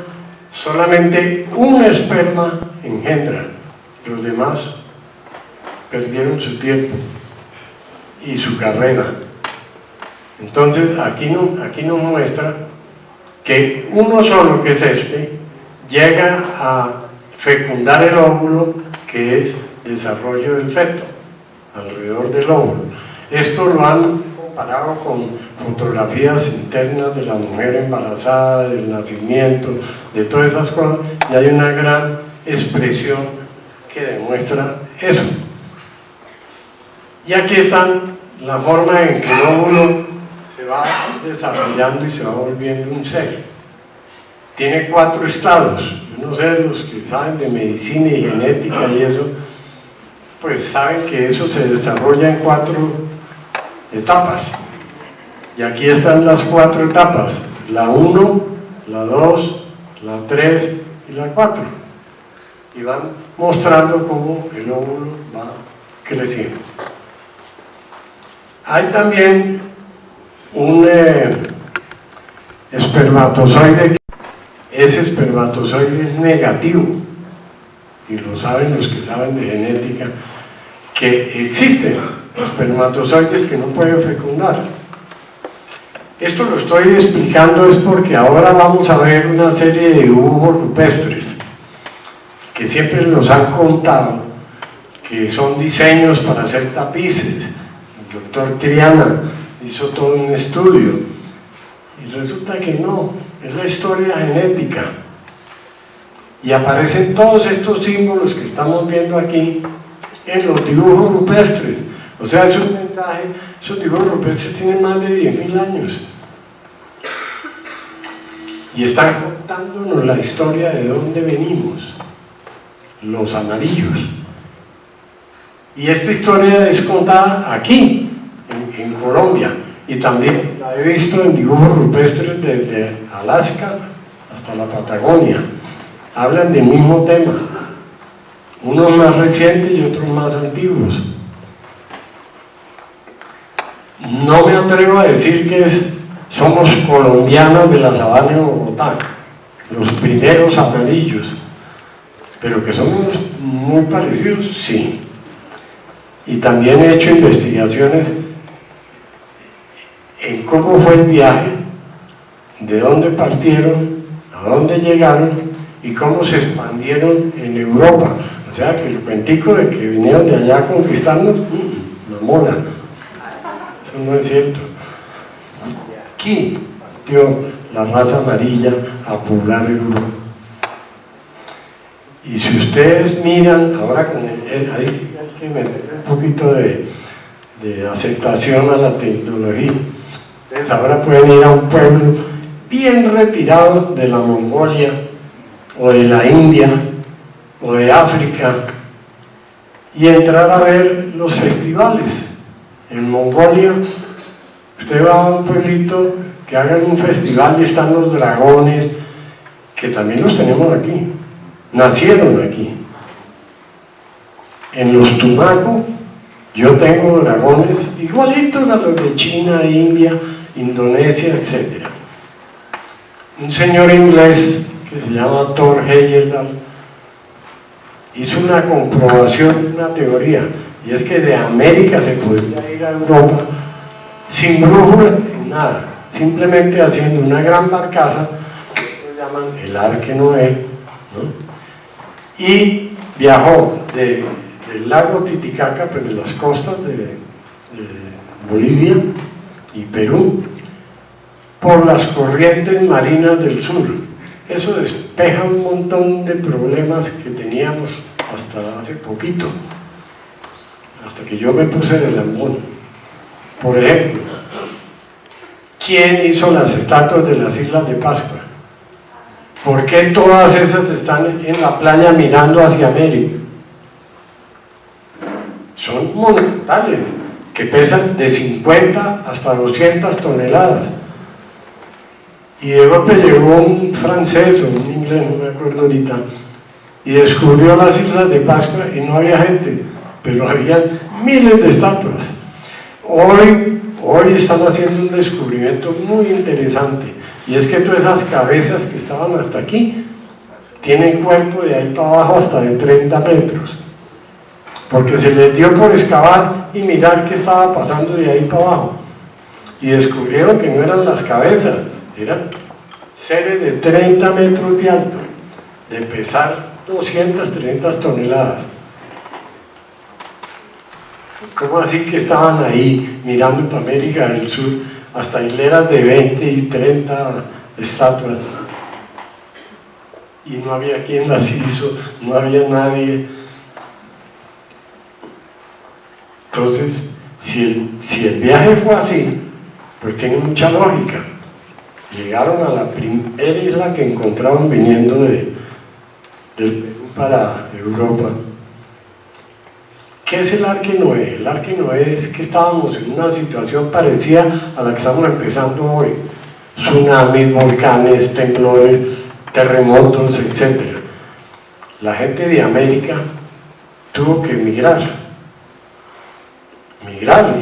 solamente un esperma engendra, los demás perdieron su tiempo y su carrera. Entonces aquí nos muestra que uno solo, que es este, llega a fecundar el óvulo, que es desarrollo del feto alrededor del óvulo. Esto lo han comparado con fotografías internas de la mujer embarazada, del nacimiento, de todas esas cosas, y hay una gran expresión que demuestra eso. Y aquí están la forma en que el óvulo se va desarrollando y se va volviendo un ser. Tiene 4 estados. Yo no sé, los que saben de medicina y genética y eso, pues saben que eso se desarrolla en 4 etapas. Y aquí están las 4 etapas: la 1, la 2, la 3 y la 4. Y van mostrando cómo el óvulo va creciendo. Hay también un espermatozoide. Ese espermatozoide es negativo, y lo saben los que saben de genética, que existen espermatozoides que no pueden fecundar. Esto lo estoy explicando es porque ahora vamos a ver una serie de dibujos rupestres que siempre nos han contado que son diseños para hacer tapices. El doctor Triana hizo todo un estudio y resulta que no, es la historia genética, y aparecen todos estos símbolos que estamos viendo aquí en los dibujos rupestres. O sea, es un mensaje. Esos dibujos rupestres tienen más de 10.000 años y están contándonos la historia de dónde venimos, los amarillos. Y esta historia es contada aquí, en Colombia, y también la he visto en dibujos rupestres desde Alaska hasta la Patagonia. Hablan del mismo tema, unos más recientes y otros más antiguos. No me atrevo a decir que somos colombianos de la sabana de Bogotá, los primeros amarillos, pero que somos muy parecidos, sí. Y también he hecho investigaciones en cómo fue el viaje, de dónde partieron, a dónde llegaron y cómo se expandieron en Europa. O sea que el cuentico de que vinieron de allá a conquistarnos, mamona, eso no es cierto. Aquí partió la raza amarilla a poblar Europa. Y si ustedes miran, ahora con ahí sí hay que meter un poquito de aceptación a la tecnología. Entonces ahora pueden ir a un pueblo bien retirado de la Mongolia, o de la India, o de África, y entrar a ver los festivales. En Mongolia, usted va a un pueblito que hagan un festival y están los dragones, que también los tenemos aquí, nacieron aquí. En los Tumaco, yo tengo dragones igualitos a los de China, India, Indonesia, etc. Un señor inglés que se llama Thor Heyerdahl hizo una comprobación, una teoría, y es que de América se podría ir a Europa sin brújula, sin nada, simplemente haciendo una gran barcaza, que ellos llaman el Arque Noé, ¿no? Y viajó del lago Titicaca, pues de las costas de Bolivia y Perú, por las corrientes marinas del sur. Eso despeja un montón de problemas que teníamos hasta hace poquito, hasta que yo me puse de lambón. Por ejemplo, ¿quién hizo las estatuas de las Islas de Pascua? ¿Por qué todas esas están en la playa mirando hacia América? Son monumentales, que pesan de 50 hasta 200 toneladas. Y de golpe llegó un francés o un inglés, no me acuerdo ahorita, y descubrió las Islas de Pascua y no había gente, pero había miles de estatuas. Hoy están haciendo un descubrimiento muy interesante, y es que todas esas cabezas que estaban hasta aquí tienen cuerpo de ahí para abajo hasta de 30 metros, porque se les dio por excavar y mirar qué estaba pasando de ahí para abajo, y descubrieron que no eran las cabezas, eran seres de 30 metros de alto, de pesar 200, 300 toneladas. ¿Cómo así que estaban ahí mirando para América del Sur, hasta hileras de 20 y 30 estatuas? Y no había quien las hizo, no había nadie. Entonces, si el viaje fue así, pues tiene mucha lógica. Llegaron a la primera isla que encontraron viniendo del Perú para Europa. ¿Qué es el Arque Noé? El Arque Noé es que estábamos en una situación parecida a la que estamos empezando hoy. Tsunamis, volcanes, temblores, terremotos, etc. La gente de América tuvo que migrar,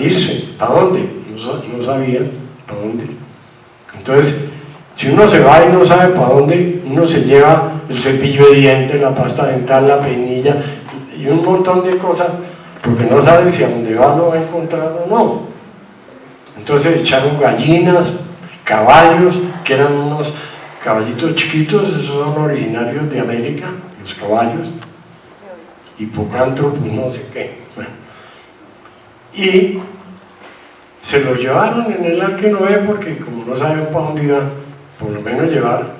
irse. ¿Para dónde? No sabían para dónde. Entonces, si uno se va y no sabe para dónde, uno se lleva el cepillo de dientes, la pasta dental, la peinilla y un montón de cosas, porque no sabe si a dónde va lo va a encontrar o no. Entonces echaron gallinas, caballos, que eran unos caballitos chiquitos, esos son originarios de América, los caballos, hipocántropos, no sé qué. Bueno. Y se lo llevaron en el Arque Noé porque como no sabían para dónde iban, por lo menos llevar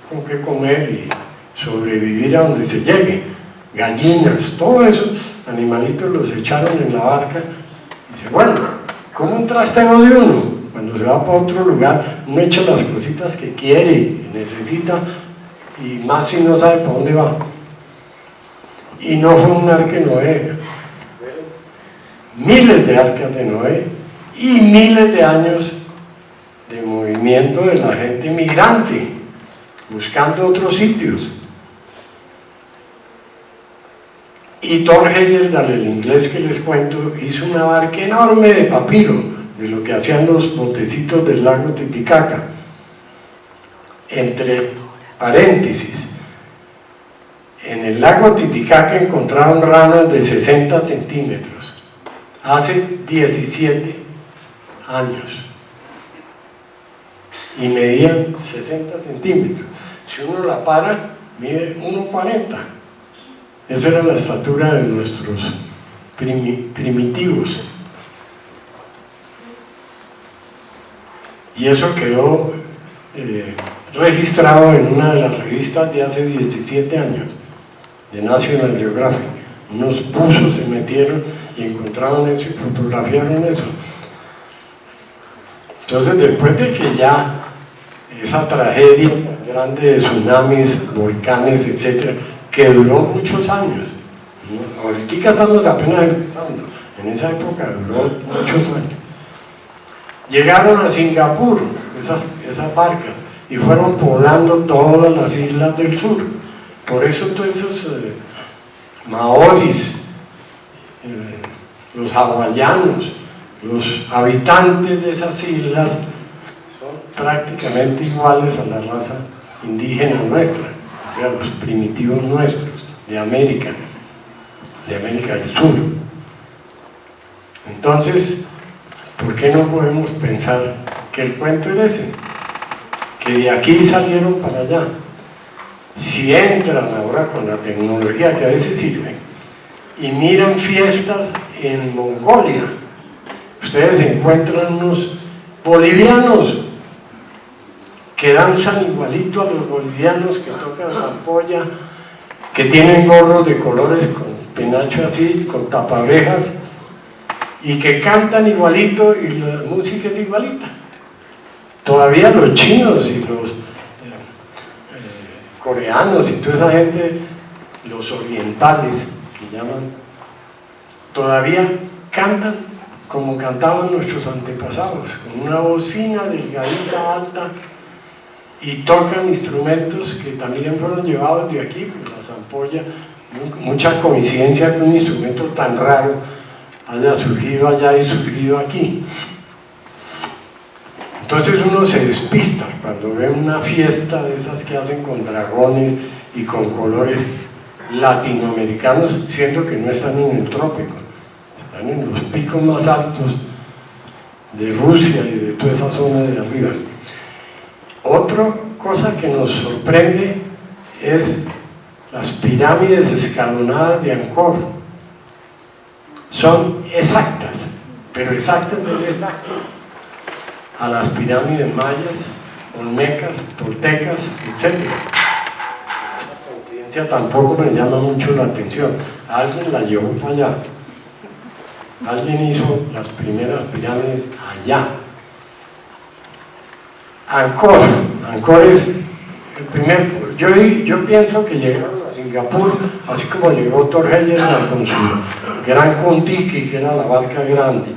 con qué comer y sobrevivir a donde se llegue. Gallinas, todos esos animalitos los echaron en la barca. Y dice, bueno, como un trasteo de uno, cuando se va para otro lugar, uno echa las cositas que quiere y que necesita, y más si no sabe para dónde va. Y no fue un Arque Noé, miles de arcas de Noé, y miles de años de movimiento de la gente migrante, buscando otros sitios. Y Thor Heyerdahl, el inglés que les cuento, hizo una barca enorme de papiro, de lo que hacían los botecitos del lago Titicaca. Entre paréntesis, en el lago Titicaca encontraron ranas de 60 centímetros, hace 17 años, y medían 60 centímetros. Si uno la para, mide 1,40. Esa era la estatura de nuestros primitivos. Y eso quedó registrado en una de las revistas de hace 17 años, de National Geographic. Unos buzos se metieron y encontraron eso y fotografiaron eso. Entonces, después de que ya esa tragedia grande de tsunamis, volcanes, etcétera, que duró muchos años, ¿no? Ahorita estamos apenas empezando, en esa época duró muchos años. Llegaron a Singapur esas barcas y fueron poblando todas las islas del sur. Por eso todos esos maoris, los hawaianos, los habitantes de esas islas son prácticamente iguales a la raza indígena nuestra, o sea, los primitivos nuestros de América del Sur. Entonces, ¿por qué no podemos pensar que el cuento es ese? Que de aquí salieron para allá. Si entran ahora con la tecnología que a veces sirve y miran fiestas en Mongolia, ustedes encuentran unos bolivianos que danzan igualito a los bolivianos, que tocan zampolla, que tienen gorros de colores con penacho así, con tapaorejas, y que cantan igualito y la música es igualita. Todavía los chinos y los coreanos y toda esa gente, los orientales que llaman, todavía cantan como cantaban nuestros antepasados, con una voz fina, delgadita, alta, y tocan instrumentos que también fueron llevados de aquí, pues la zampolla. Mucha coincidencia que un instrumento tan raro haya surgido allá y surgido aquí. Entonces uno se despista cuando ve una fiesta de esas que hacen con dragones y con colores latinoamericanos, siendo que no están en el trópico, están en los picos más altos de Rusia y de toda esa zona de arriba. Otra cosa que nos sorprende es las pirámides escalonadas de Angkor. Son exactas, pero exactas es exacto, a las pirámides mayas, olmecas, toltecas, etc. La coincidencia tampoco me llama mucho la atención. Alguien la llevó para allá. Alguien hizo las primeras pirámides allá. Angkor es el primer. Yo pienso que llegaron a Singapur, así como llegó Thor Heyerdahl con su gran Kon-Tiki, que era la barca grande.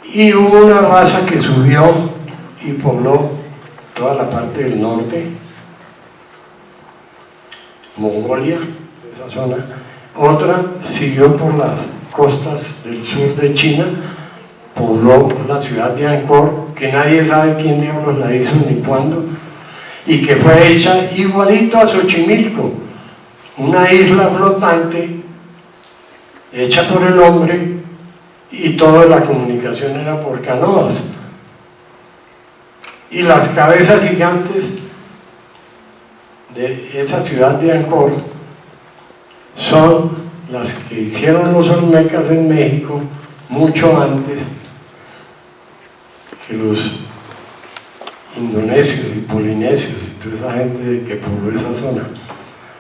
Y hubo una raza que subió y pobló toda la parte del norte, Mongolia, esa zona. Otra siguió por las costas del sur de China, pobló la ciudad de Angkor, que nadie sabe quién diablos la hizo ni cuándo, y que fue hecha igualito a Xochimilco, una isla flotante hecha por el hombre, y toda la comunicación era por canoas. Y las cabezas gigantes de esa ciudad de Angkor son las que hicieron los olmecas en México mucho antes que los indonesios y polinesios y toda esa gente que pobló esa zona.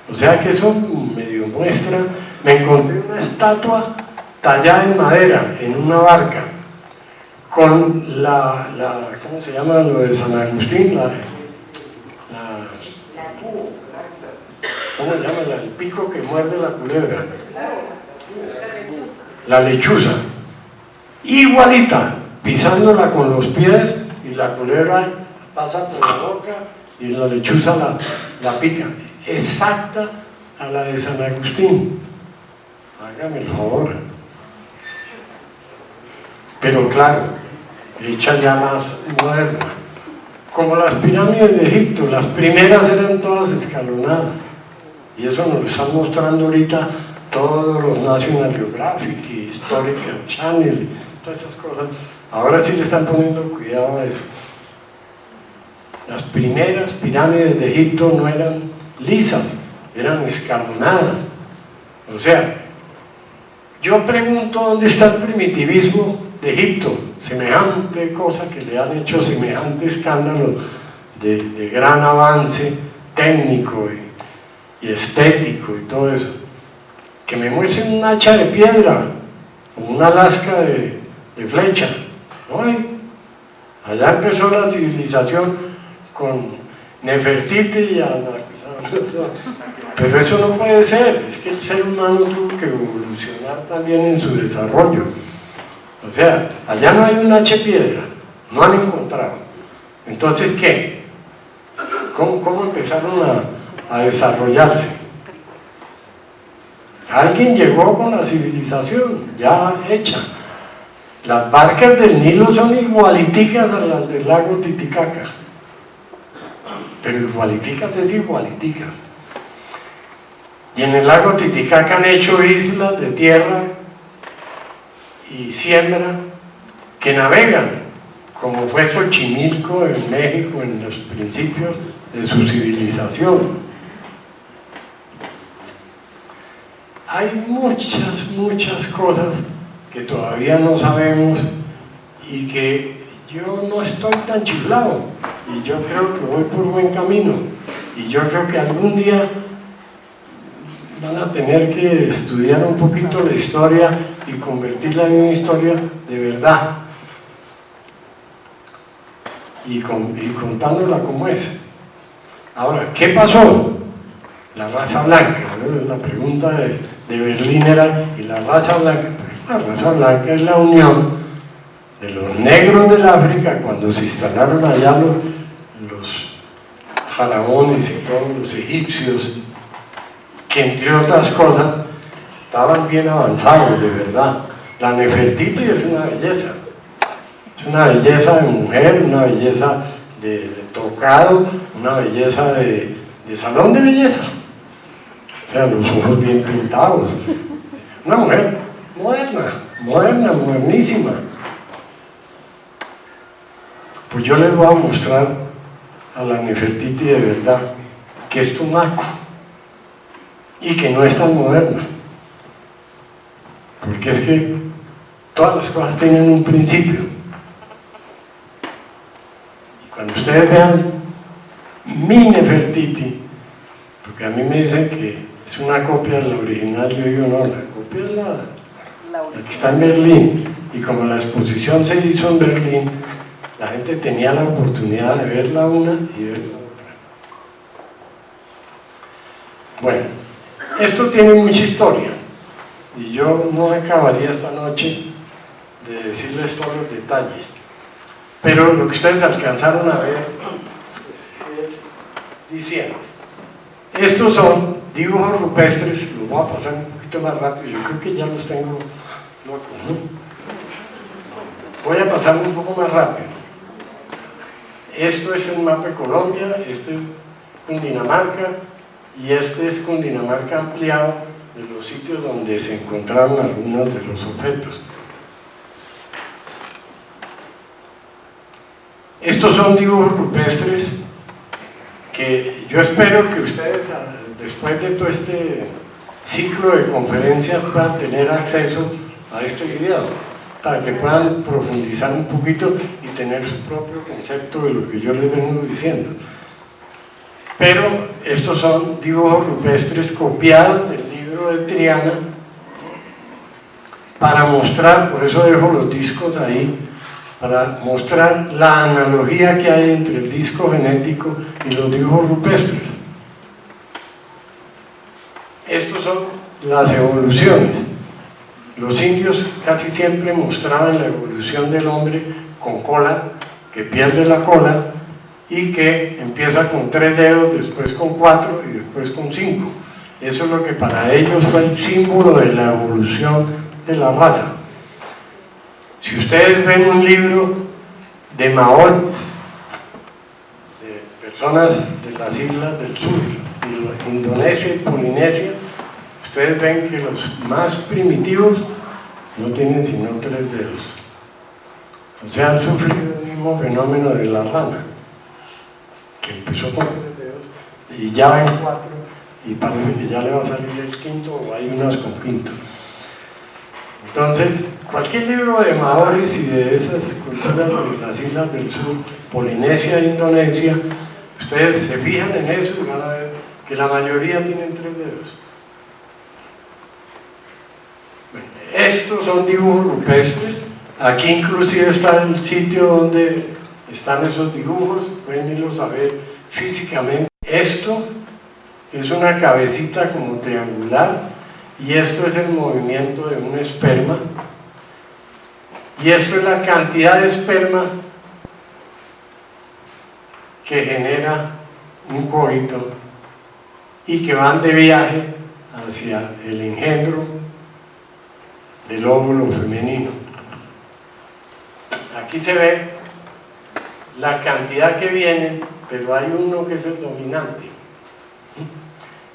O sea que eso medio muestra. Me encontré una estatua tallada en madera, en una barca, con ¿cómo se llama lo de San Agustín? ¿Cómo se llama? El pico que muerde la culebra. La lechuza. Igualita, pisándola con los pies y la culebra pasa por la boca y la lechuza la pica, exacta a la de San Agustín. Hágame el favor. Pero claro, hecha ya más moderna. Como las pirámides de Egipto, las primeras eran todas escalonadas. Y eso nos lo están mostrando ahorita todos los National Geographic y Historical Channel, todas esas cosas. Ahora sí le están poniendo cuidado a eso. Las primeras pirámides de Egipto no eran lisas, eran escalonadas. O sea, yo pregunto dónde está el primitivismo de Egipto, semejante cosa que le han hecho semejante escándalo de gran avance técnico y estético y todo eso. Que me muestren un hacha de piedra o una lasca de flecha. No hay. Allá empezó la civilización con Nefertiti y pero eso no puede ser, es que el ser humano tuvo que evolucionar también en su desarrollo. O sea, allá no hay un hacha de piedra, no han encontrado. Entonces, ¿qué? ¿Cómo empezaron a desarrollarse? Alguien llegó con la civilización ya hecha. Las barcas del Nilo son igualiticas a las del lago Titicaca, pero igualiticas es igualiticas. Y en el lago Titicaca han hecho islas de tierra y siembra que navegan, como fue Xochimilco en México en los principios de su civilización. Hay muchas cosas que todavía no sabemos y que yo no estoy tan chiflado, y yo creo que voy por buen camino, y yo creo que algún día van a tener que estudiar un poquito la historia y convertirla en una historia de verdad y contándola como es. Ahora, ¿qué pasó? La raza blanca, ¿no? La pregunta de Berlín era, ¿y la raza blanca? Pues la raza blanca es la unión de los negros del África cuando se instalaron allá los faraones y todos los egipcios, que entre otras cosas estaban bien avanzados, de verdad. La Nefertiti es una belleza de mujer, una belleza de tocado, una belleza de salón de belleza, o sea, los ojos bien pintados, una mujer modernísima. Pues yo les voy a mostrar a la Nefertiti de verdad que es Tumaco y que no es tan moderna, porque es que todas las cosas tienen un principio. Y cuando ustedes vean mi Nefertiti, porque a mí me dicen que es una copia de la original, yo digo no, la copia es la que está en Berlín, y como la exposición se hizo en Berlín, la gente tenía la oportunidad de ver la una y ver la otra. Bueno, esto tiene mucha historia y yo no acabaría esta noche de decirles todos los detalles, pero lo que ustedes alcanzaron a ver es diciendo, estos son dibujos rupestres, los voy a pasar un poquito más rápido, yo creo que ya los tengo locos, ¿no? Voy a pasar un poco más rápido. Esto es el mapa de Colombia, este es Cundinamarca y este es Cundinamarca ampliado de los sitios donde se encontraron algunos de los objetos. Estos son dibujos rupestres que yo espero que ustedes, después de todo este ciclo de conferencias, puedan tener acceso a este video, para que puedan profundizar un poquito y tener su propio concepto de lo que yo les vengo diciendo. Pero estos son dibujos rupestres copiados del libro de Triana para mostrar, por eso dejo los discos ahí, para mostrar la analogía que hay entre el disco genético y los dibujos rupestres. Estos son las evoluciones. Los indios casi siempre mostraban la evolución del hombre con cola, que pierde la cola y que empieza con 3 dedos, después con 4 y después con 5. Eso es lo que para ellos fue el símbolo de la evolución de la raza. Si ustedes ven un libro de maoris, de personas de las islas del sur, Indonesia y Polinesia, ustedes ven que los más primitivos no tienen sino 3 dedos. O sea, han sufrido el mismo fenómeno de la rana, que empezó con 3 dedos y ya va en 4 y parece que ya le va a salir el quinto o hay unas con quinto. Entonces, cualquier libro de maoris y de esas culturas de las islas del sur, Polinesia e Indonesia, ustedes se fijan en eso y van a ver que la mayoría tienen 3 dedos. Bueno, estos son dibujos rupestres. Aquí inclusive está el sitio donde están esos dibujos, pueden irlos a ver físicamente. Esto es una cabecita como triangular y esto es el movimiento de un esperma y esto es la cantidad de espermas que genera un coito y que van de viaje hacia el engendro del óvulo femenino. Aquí se ve la cantidad que viene, pero hay uno que es el dominante,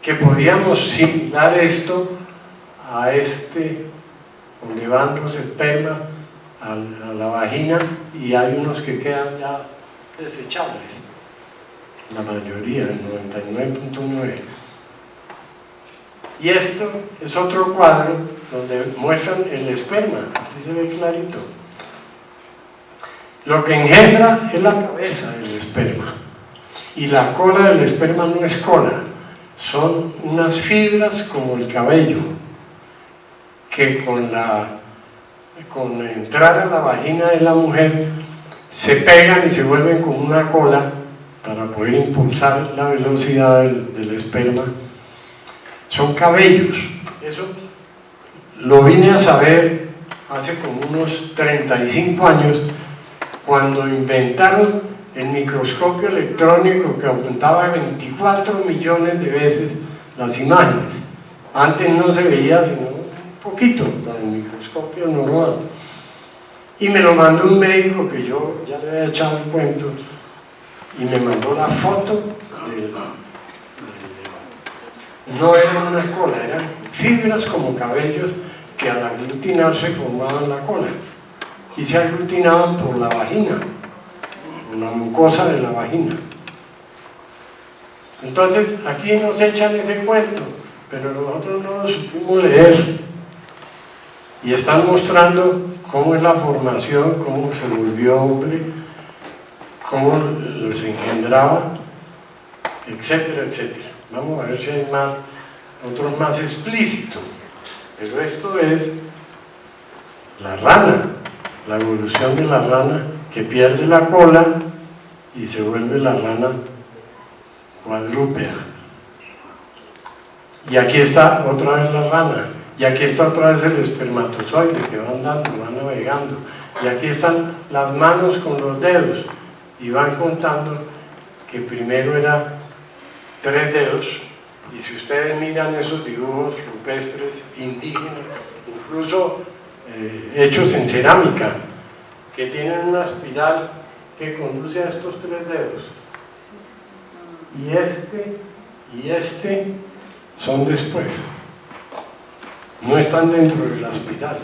que podríamos similar esto a este, donde van los espermas a la vagina y hay unos que quedan ya desechables, la mayoría, el 99.9%. Y esto es otro cuadro donde muestran el esperma, aquí se ve clarito. Lo que engendra es la cabeza del esperma y la cola del esperma no es cola, son unas fibras como el cabello que con entrar a la vagina de la mujer se pegan y se vuelven como una cola para poder impulsar la velocidad del esperma. Son cabellos. Eso lo vine a saber hace como unos 35 años cuando inventaron el microscopio electrónico que aumentaba 24 millones de veces las imágenes. Antes no se veía sino un poquito con el microscopio normal. Y me lo mandó un médico que yo ya le había echado el cuento y me mandó la foto no era una cola, eran fibras como cabellos que al aglutinarse formaban la cola y se aglutinaban por la vagina, por la mucosa de la vagina. Entonces aquí nos echan ese cuento, pero nosotros no lo supimos leer y están mostrando cómo es la formación, cómo se volvió hombre, cómo los engendraba, etcétera, etcétera. Vamos a ver si hay más, otros más explícitos. Pero esto es la rana, la evolución de la rana que pierde la cola y se vuelve la rana cuadrúpeda. Y aquí está otra vez la rana, y aquí está otra vez el espermatozoide que va andando, va navegando, y aquí están las manos con los dedos, y van contando que primero era 3 dedos, y si ustedes miran esos dibujos rupestres indígenas, incluso hechos en cerámica, que tienen una espiral que conduce a estos 3 dedos, y este son después, no están dentro de la espiral.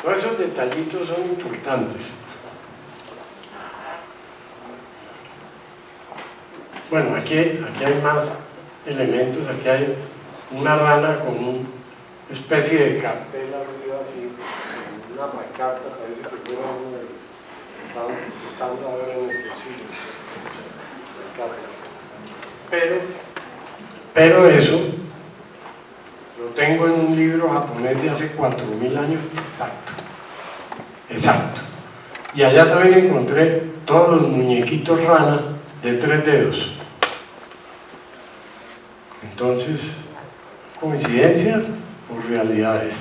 Todos esos detallitos son importantes. Bueno, aquí hay más elementos. Aquí hay una rana con una especie de cartel arriba, así, una pancarta, parece que fuera están ahora en el bolsillo. Pero eso lo tengo en un libro japonés de hace 4.000 años, exacto. Y allá también encontré todos los muñequitos rana de 3 dedos. Entonces, coincidencias, por realidades.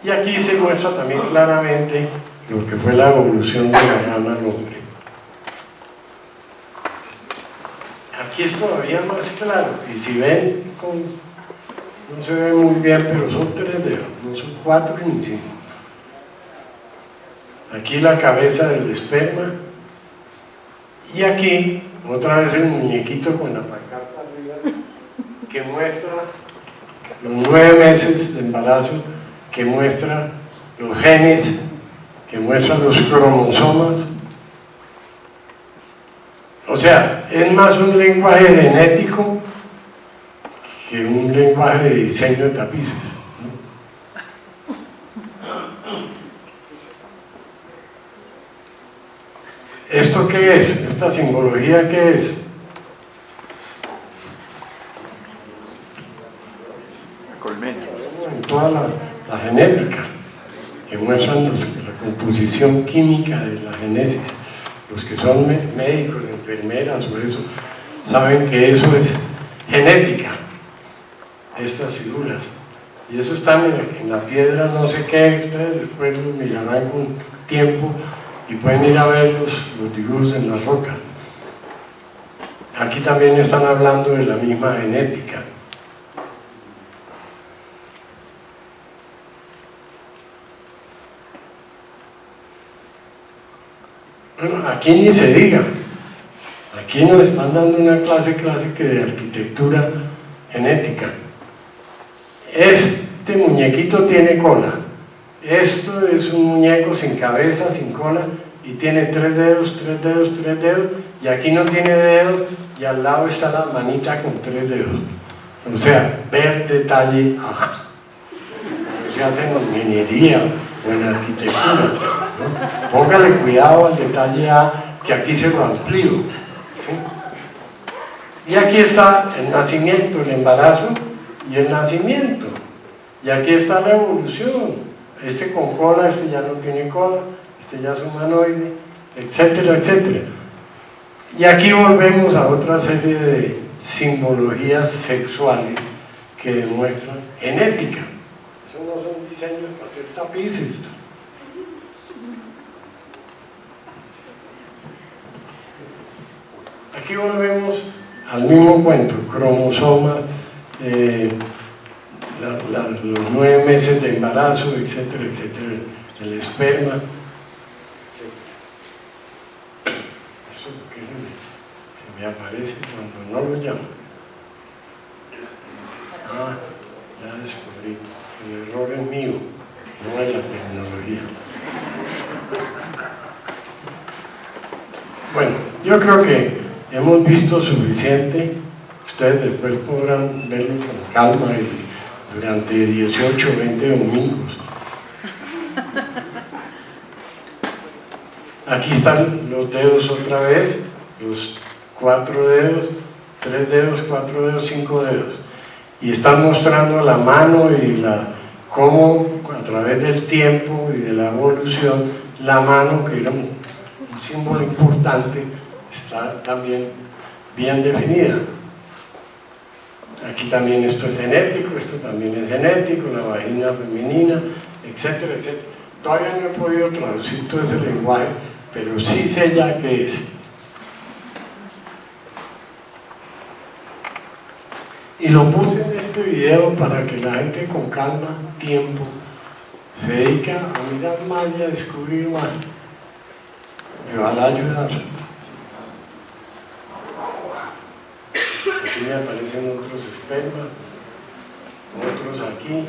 Y aquí se muestra también claramente lo que fue la evolución de la rana al hombre. Aquí es todavía más claro, y si ven, no se ve muy bien, pero son 3 dedos, no son 4 ni 5. Aquí la cabeza del esperma, y aquí otra vez el muñequito con la pancarta arriba, que muestra los 9 meses de embarazo, que muestra los genes, que muestra los cromosomas. O sea, es más un lenguaje genético que un lenguaje de diseño de tapices, ¿no? ¿Esto qué es? ¿Esta simbología qué es? La colmena. En toda la genética, que muestran la composición química de la génesis. Los que son médicos, enfermeras o eso, saben que eso es genética, estas figuras. Y eso está en la piedra, no sé qué, ustedes después lo mirarán con tiempo y pueden ir a ver los dibujos en la roca. Aquí también están hablando de la misma genética. Bueno, aquí ni se diga, aquí nos están dando una clase clásica de arquitectura genética. Este muñequito tiene cola, esto es un muñeco sin cabeza, sin cola, y tiene 3 dedos, 3 dedos, 3 dedos, y aquí no tiene dedos, y al lado está la manita con 3 dedos. O sea, ver detalle, ajá. No se hace en ingeniería o en arquitectura, ¿no? Póngale cuidado al detalle A, que aquí se lo amplío, ¿sí? Y aquí está el nacimiento, el embarazo y el nacimiento, y aquí está la evolución, este con cola, este ya no tiene cola, este ya es humanoide, etcétera, etcétera. Y aquí volvemos a otra serie de simbologías sexuales que demuestran genética. Eso no son diseños para hacer tapices. Aquí volvemos al mismo cuento, cromosomas, los 9 meses de embarazo, etcétera, etcétera, el esperma. Eso que se me aparece cuando no lo llamo. Ah, ya descubrí, el error es mío, no es la tecnología. Bueno, yo creo que hemos visto suficiente, ustedes después podrán verlo con calma y durante 18 o 20 domingos. Aquí están los dedos otra vez, los 4 dedos, 3 dedos, 4 dedos, 5 dedos. Y están mostrando la mano y cómo a través del tiempo y de la evolución, la mano, que era un símbolo importante, está también bien definida. Aquí también esto es genético, esto también es genético, la vagina femenina, etcétera, etcétera. Todavía no he podido traducir todo ese lenguaje, pero sí sé ya qué es. Y lo puse en este video para que la gente con calma, tiempo, se dedique a mirar más y a descubrir más. Me va a ayudar. Aquí me aparecen otros espermas, otros aquí.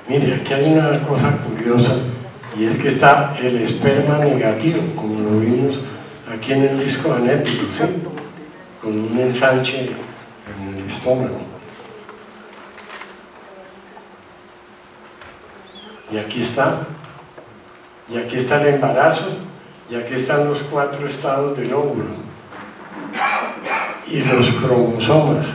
Mire, aquí hay una cosa curiosa, y es que está el esperma negativo, como lo vimos aquí en el disco genético, ¿sí? Con un ensanche en el estómago. Y aquí está el embarazo, y aquí están los 4 estados del óvulo, y los cromosomas.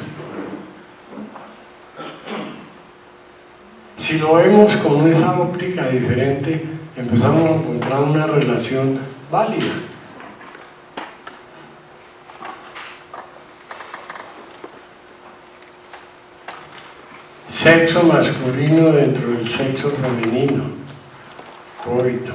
Si lo vemos con esa óptica diferente, empezamos a encontrar una relación válida. sexo masculino dentro del sexo femenino, coito.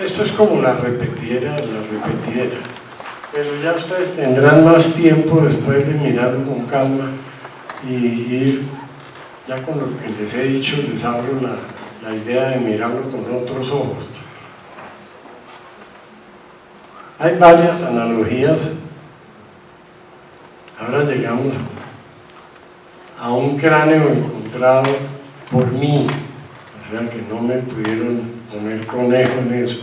Esto es como la repetidera de la repetidera, pero ya ustedes tendrán más tiempo después de mirarlo con calma y ir, ya con lo que les he dicho, les abro la idea de mirarlo con otros ojos. Hay varias analogías. Ahora llegamos a un cráneo encontrado por mí, o sea que no me pudieron poner conejo en eso,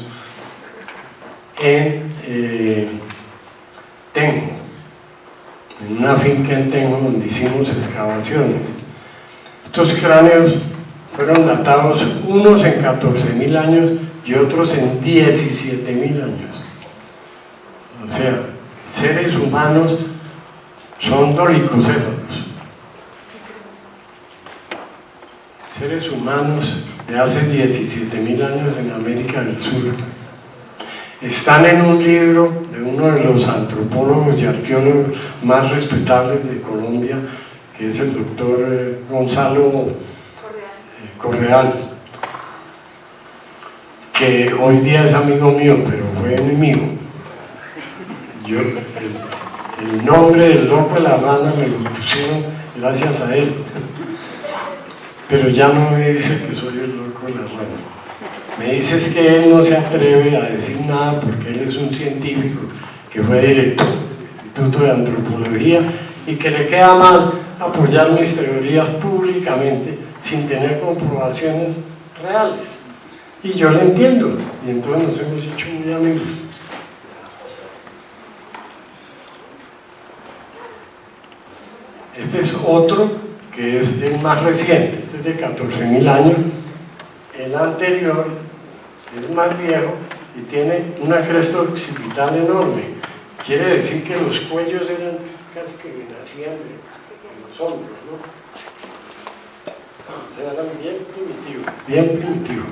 en Tenjo, en una finca en Tenjo donde hicimos excavaciones. Estos cráneos fueron datados, unos en 14.000 años y otros en 17.000 años. O sea, seres humanos son dolicocéfalos. Seres humanos de hace 17.000 años en América del Sur. Están en un libro de uno de los antropólogos y arqueólogos más respetables de Colombia, que es el doctor Gonzalo Correal, que hoy día es amigo mío, pero fue enemigo. Yo, el nombre del loco de la rana me lo pusieron gracias a él, pero ya no me dice que soy el loco de la rana. Me dice es que él no se atreve a decir nada porque él es un científico que fue director del Instituto de Antropología y que le queda mal apoyar mis teorías públicamente sin tener comprobaciones reales. Y yo lo entiendo, y entonces nos hemos hecho muy amigos. Este es otro que es el más reciente, este es de 14.000 años. El anterior es más viejo y tiene una cresta occipital enorme. Quiere decir que los cuellos eran casi que nacían de los hombros, ¿no? O sea, eran bien primitivos, bien primitivos.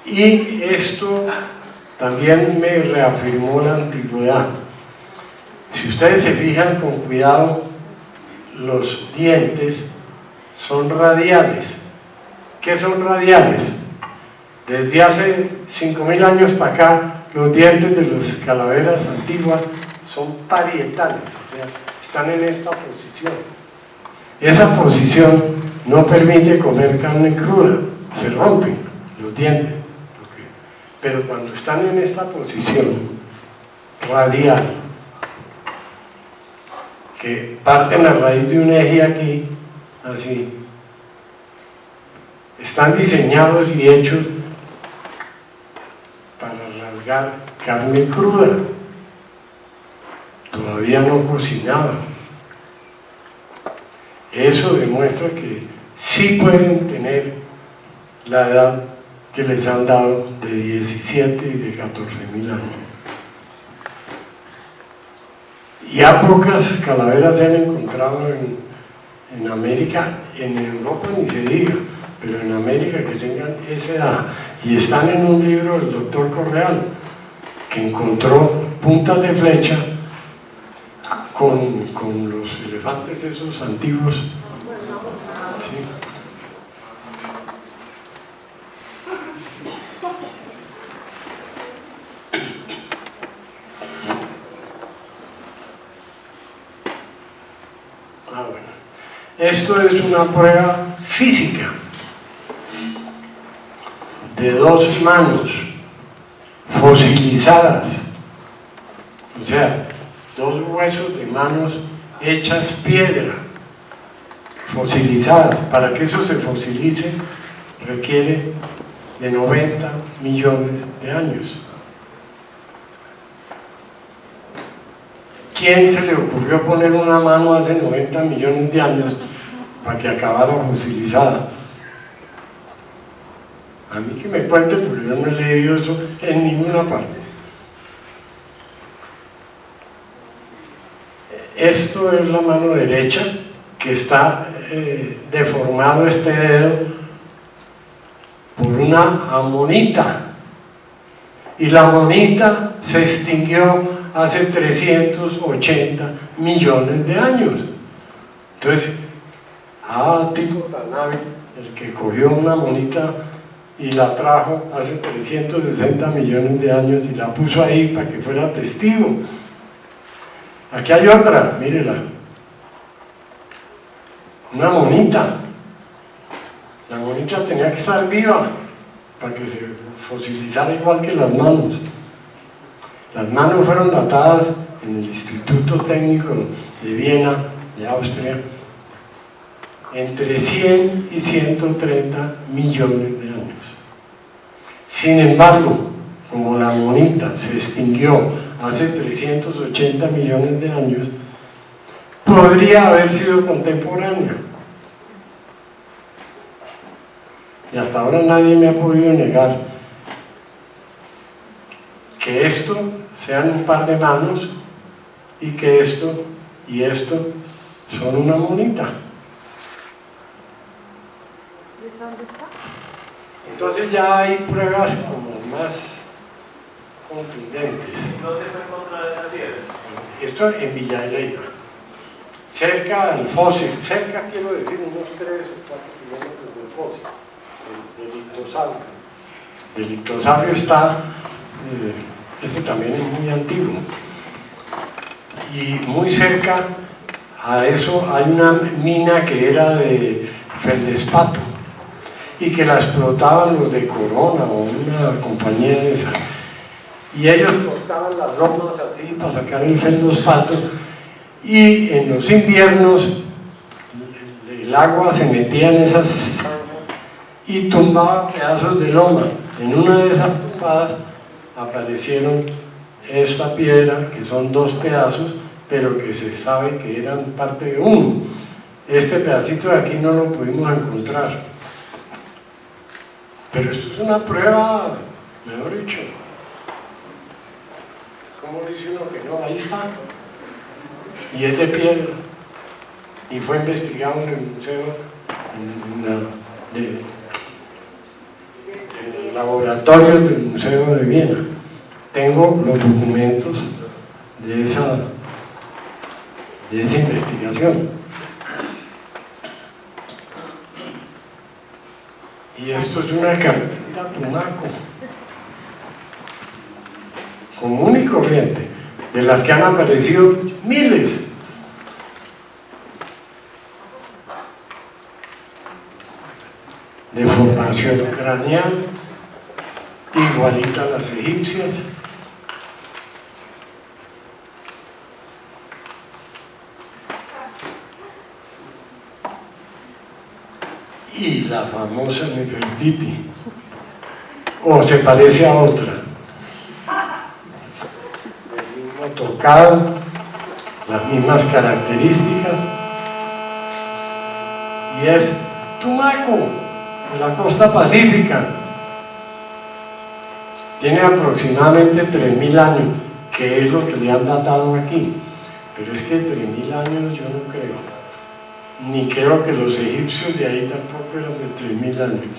Y esto también me reafirmó la antigüedad. Si ustedes se fijan con cuidado, los dientes son radiales. ¿Qué son radiales? Desde hace 5.000 años para acá, los dientes de las calaveras antiguas son parietales, o sea, están en esta posición. Esa posición no permite comer carne cruda, se rompen los dientes. Pero cuando están en esta posición radial, que parten a raíz de un eje aquí, así, están diseñados y hechos para rasgar carne cruda, todavía no cocinada. Eso demuestra que sí pueden tener la edad que les han dado de 17 y de 14.000 años. Ya pocas calaveras se han encontrado en América, en Europa ni se diga, pero en América que tengan esa edad. Y están en un libro del doctor Correal, que encontró puntas de flecha con los elefantes esos antiguos. ¿Sí? Bueno. Esto es una prueba física de dos manos fosilizadas, o sea, dos huesos de manos hechas piedra, fosilizadas. Para que eso se fosilice requiere de 90 millones de años. ¿Quién se le ocurrió poner una mano hace 90 millones de años para que acabara fosilizada? A mí que me cuente, porque yo no he leído eso en ninguna parte. Esto es la mano derecha, que está deformado este dedo por una amonita. Y la amonita se extinguió hace 380 millones de años. Entonces, tipo tan hábil, el que cogió una amonita y la trajo hace 360 millones de años y la puso ahí para que fuera testigo. Aquí hay otra, mírela. Una monita. La monita tenía que estar viva para que se fosilizara igual que las manos. Las manos fueron datadas en el Instituto Técnico de Viena, de Austria, entre 100 y 130 millones de años. Sin embargo, como la monita se extinguió hace 380 millones de años, podría haber sido contemporánea. Y hasta ahora nadie me ha podido negar que esto sean un par de manos y que esto y esto son una monita. Entonces ya hay pruebas como más contundentes. ¿Dónde fue encontrada esa piedra? Esto en Villa de Leyva, cerca del fósil, cerca quiero decir unos 3 o 4 kilómetros del fósil, del ictosaurio. Del ictosaurio está, este también es muy antiguo, y muy cerca a eso hay una mina que era de feldespato y que la explotaban los de Corona o una compañía de esa, y ellos cortaban las lomas así para sacar el feldespato, y en los inviernos el agua se metía en esas zanjas y tumbaba pedazos de loma. En una de esas tumbadas aparecieron esta piedra, que son 2 pedazos, pero que se sabe que eran parte de uno. Este pedacito de aquí no lo pudimos encontrar, pero esto es una prueba, mejor dicho. ¿Cómo dice uno que no? Ahí está, y es de piedra, y fue investigado en el museo, en el laboratorio del Museo de Viena. Tengo los documentos de esa investigación. Y esto es una cabecita tumaco, común y corriente, de las que han aparecido miles. De formación craneal, igualita a las egipcias. Y la famosa Nefertiti, o se parece a otra, el mismo tocado, las mismas características, y es tumaco, de la costa pacífica. Tiene aproximadamente 3.000 años, que es lo que le han datado aquí, pero es que 3.000 años yo no creo, ni creo que los egipcios de ahí tampoco eran de 3.000 años.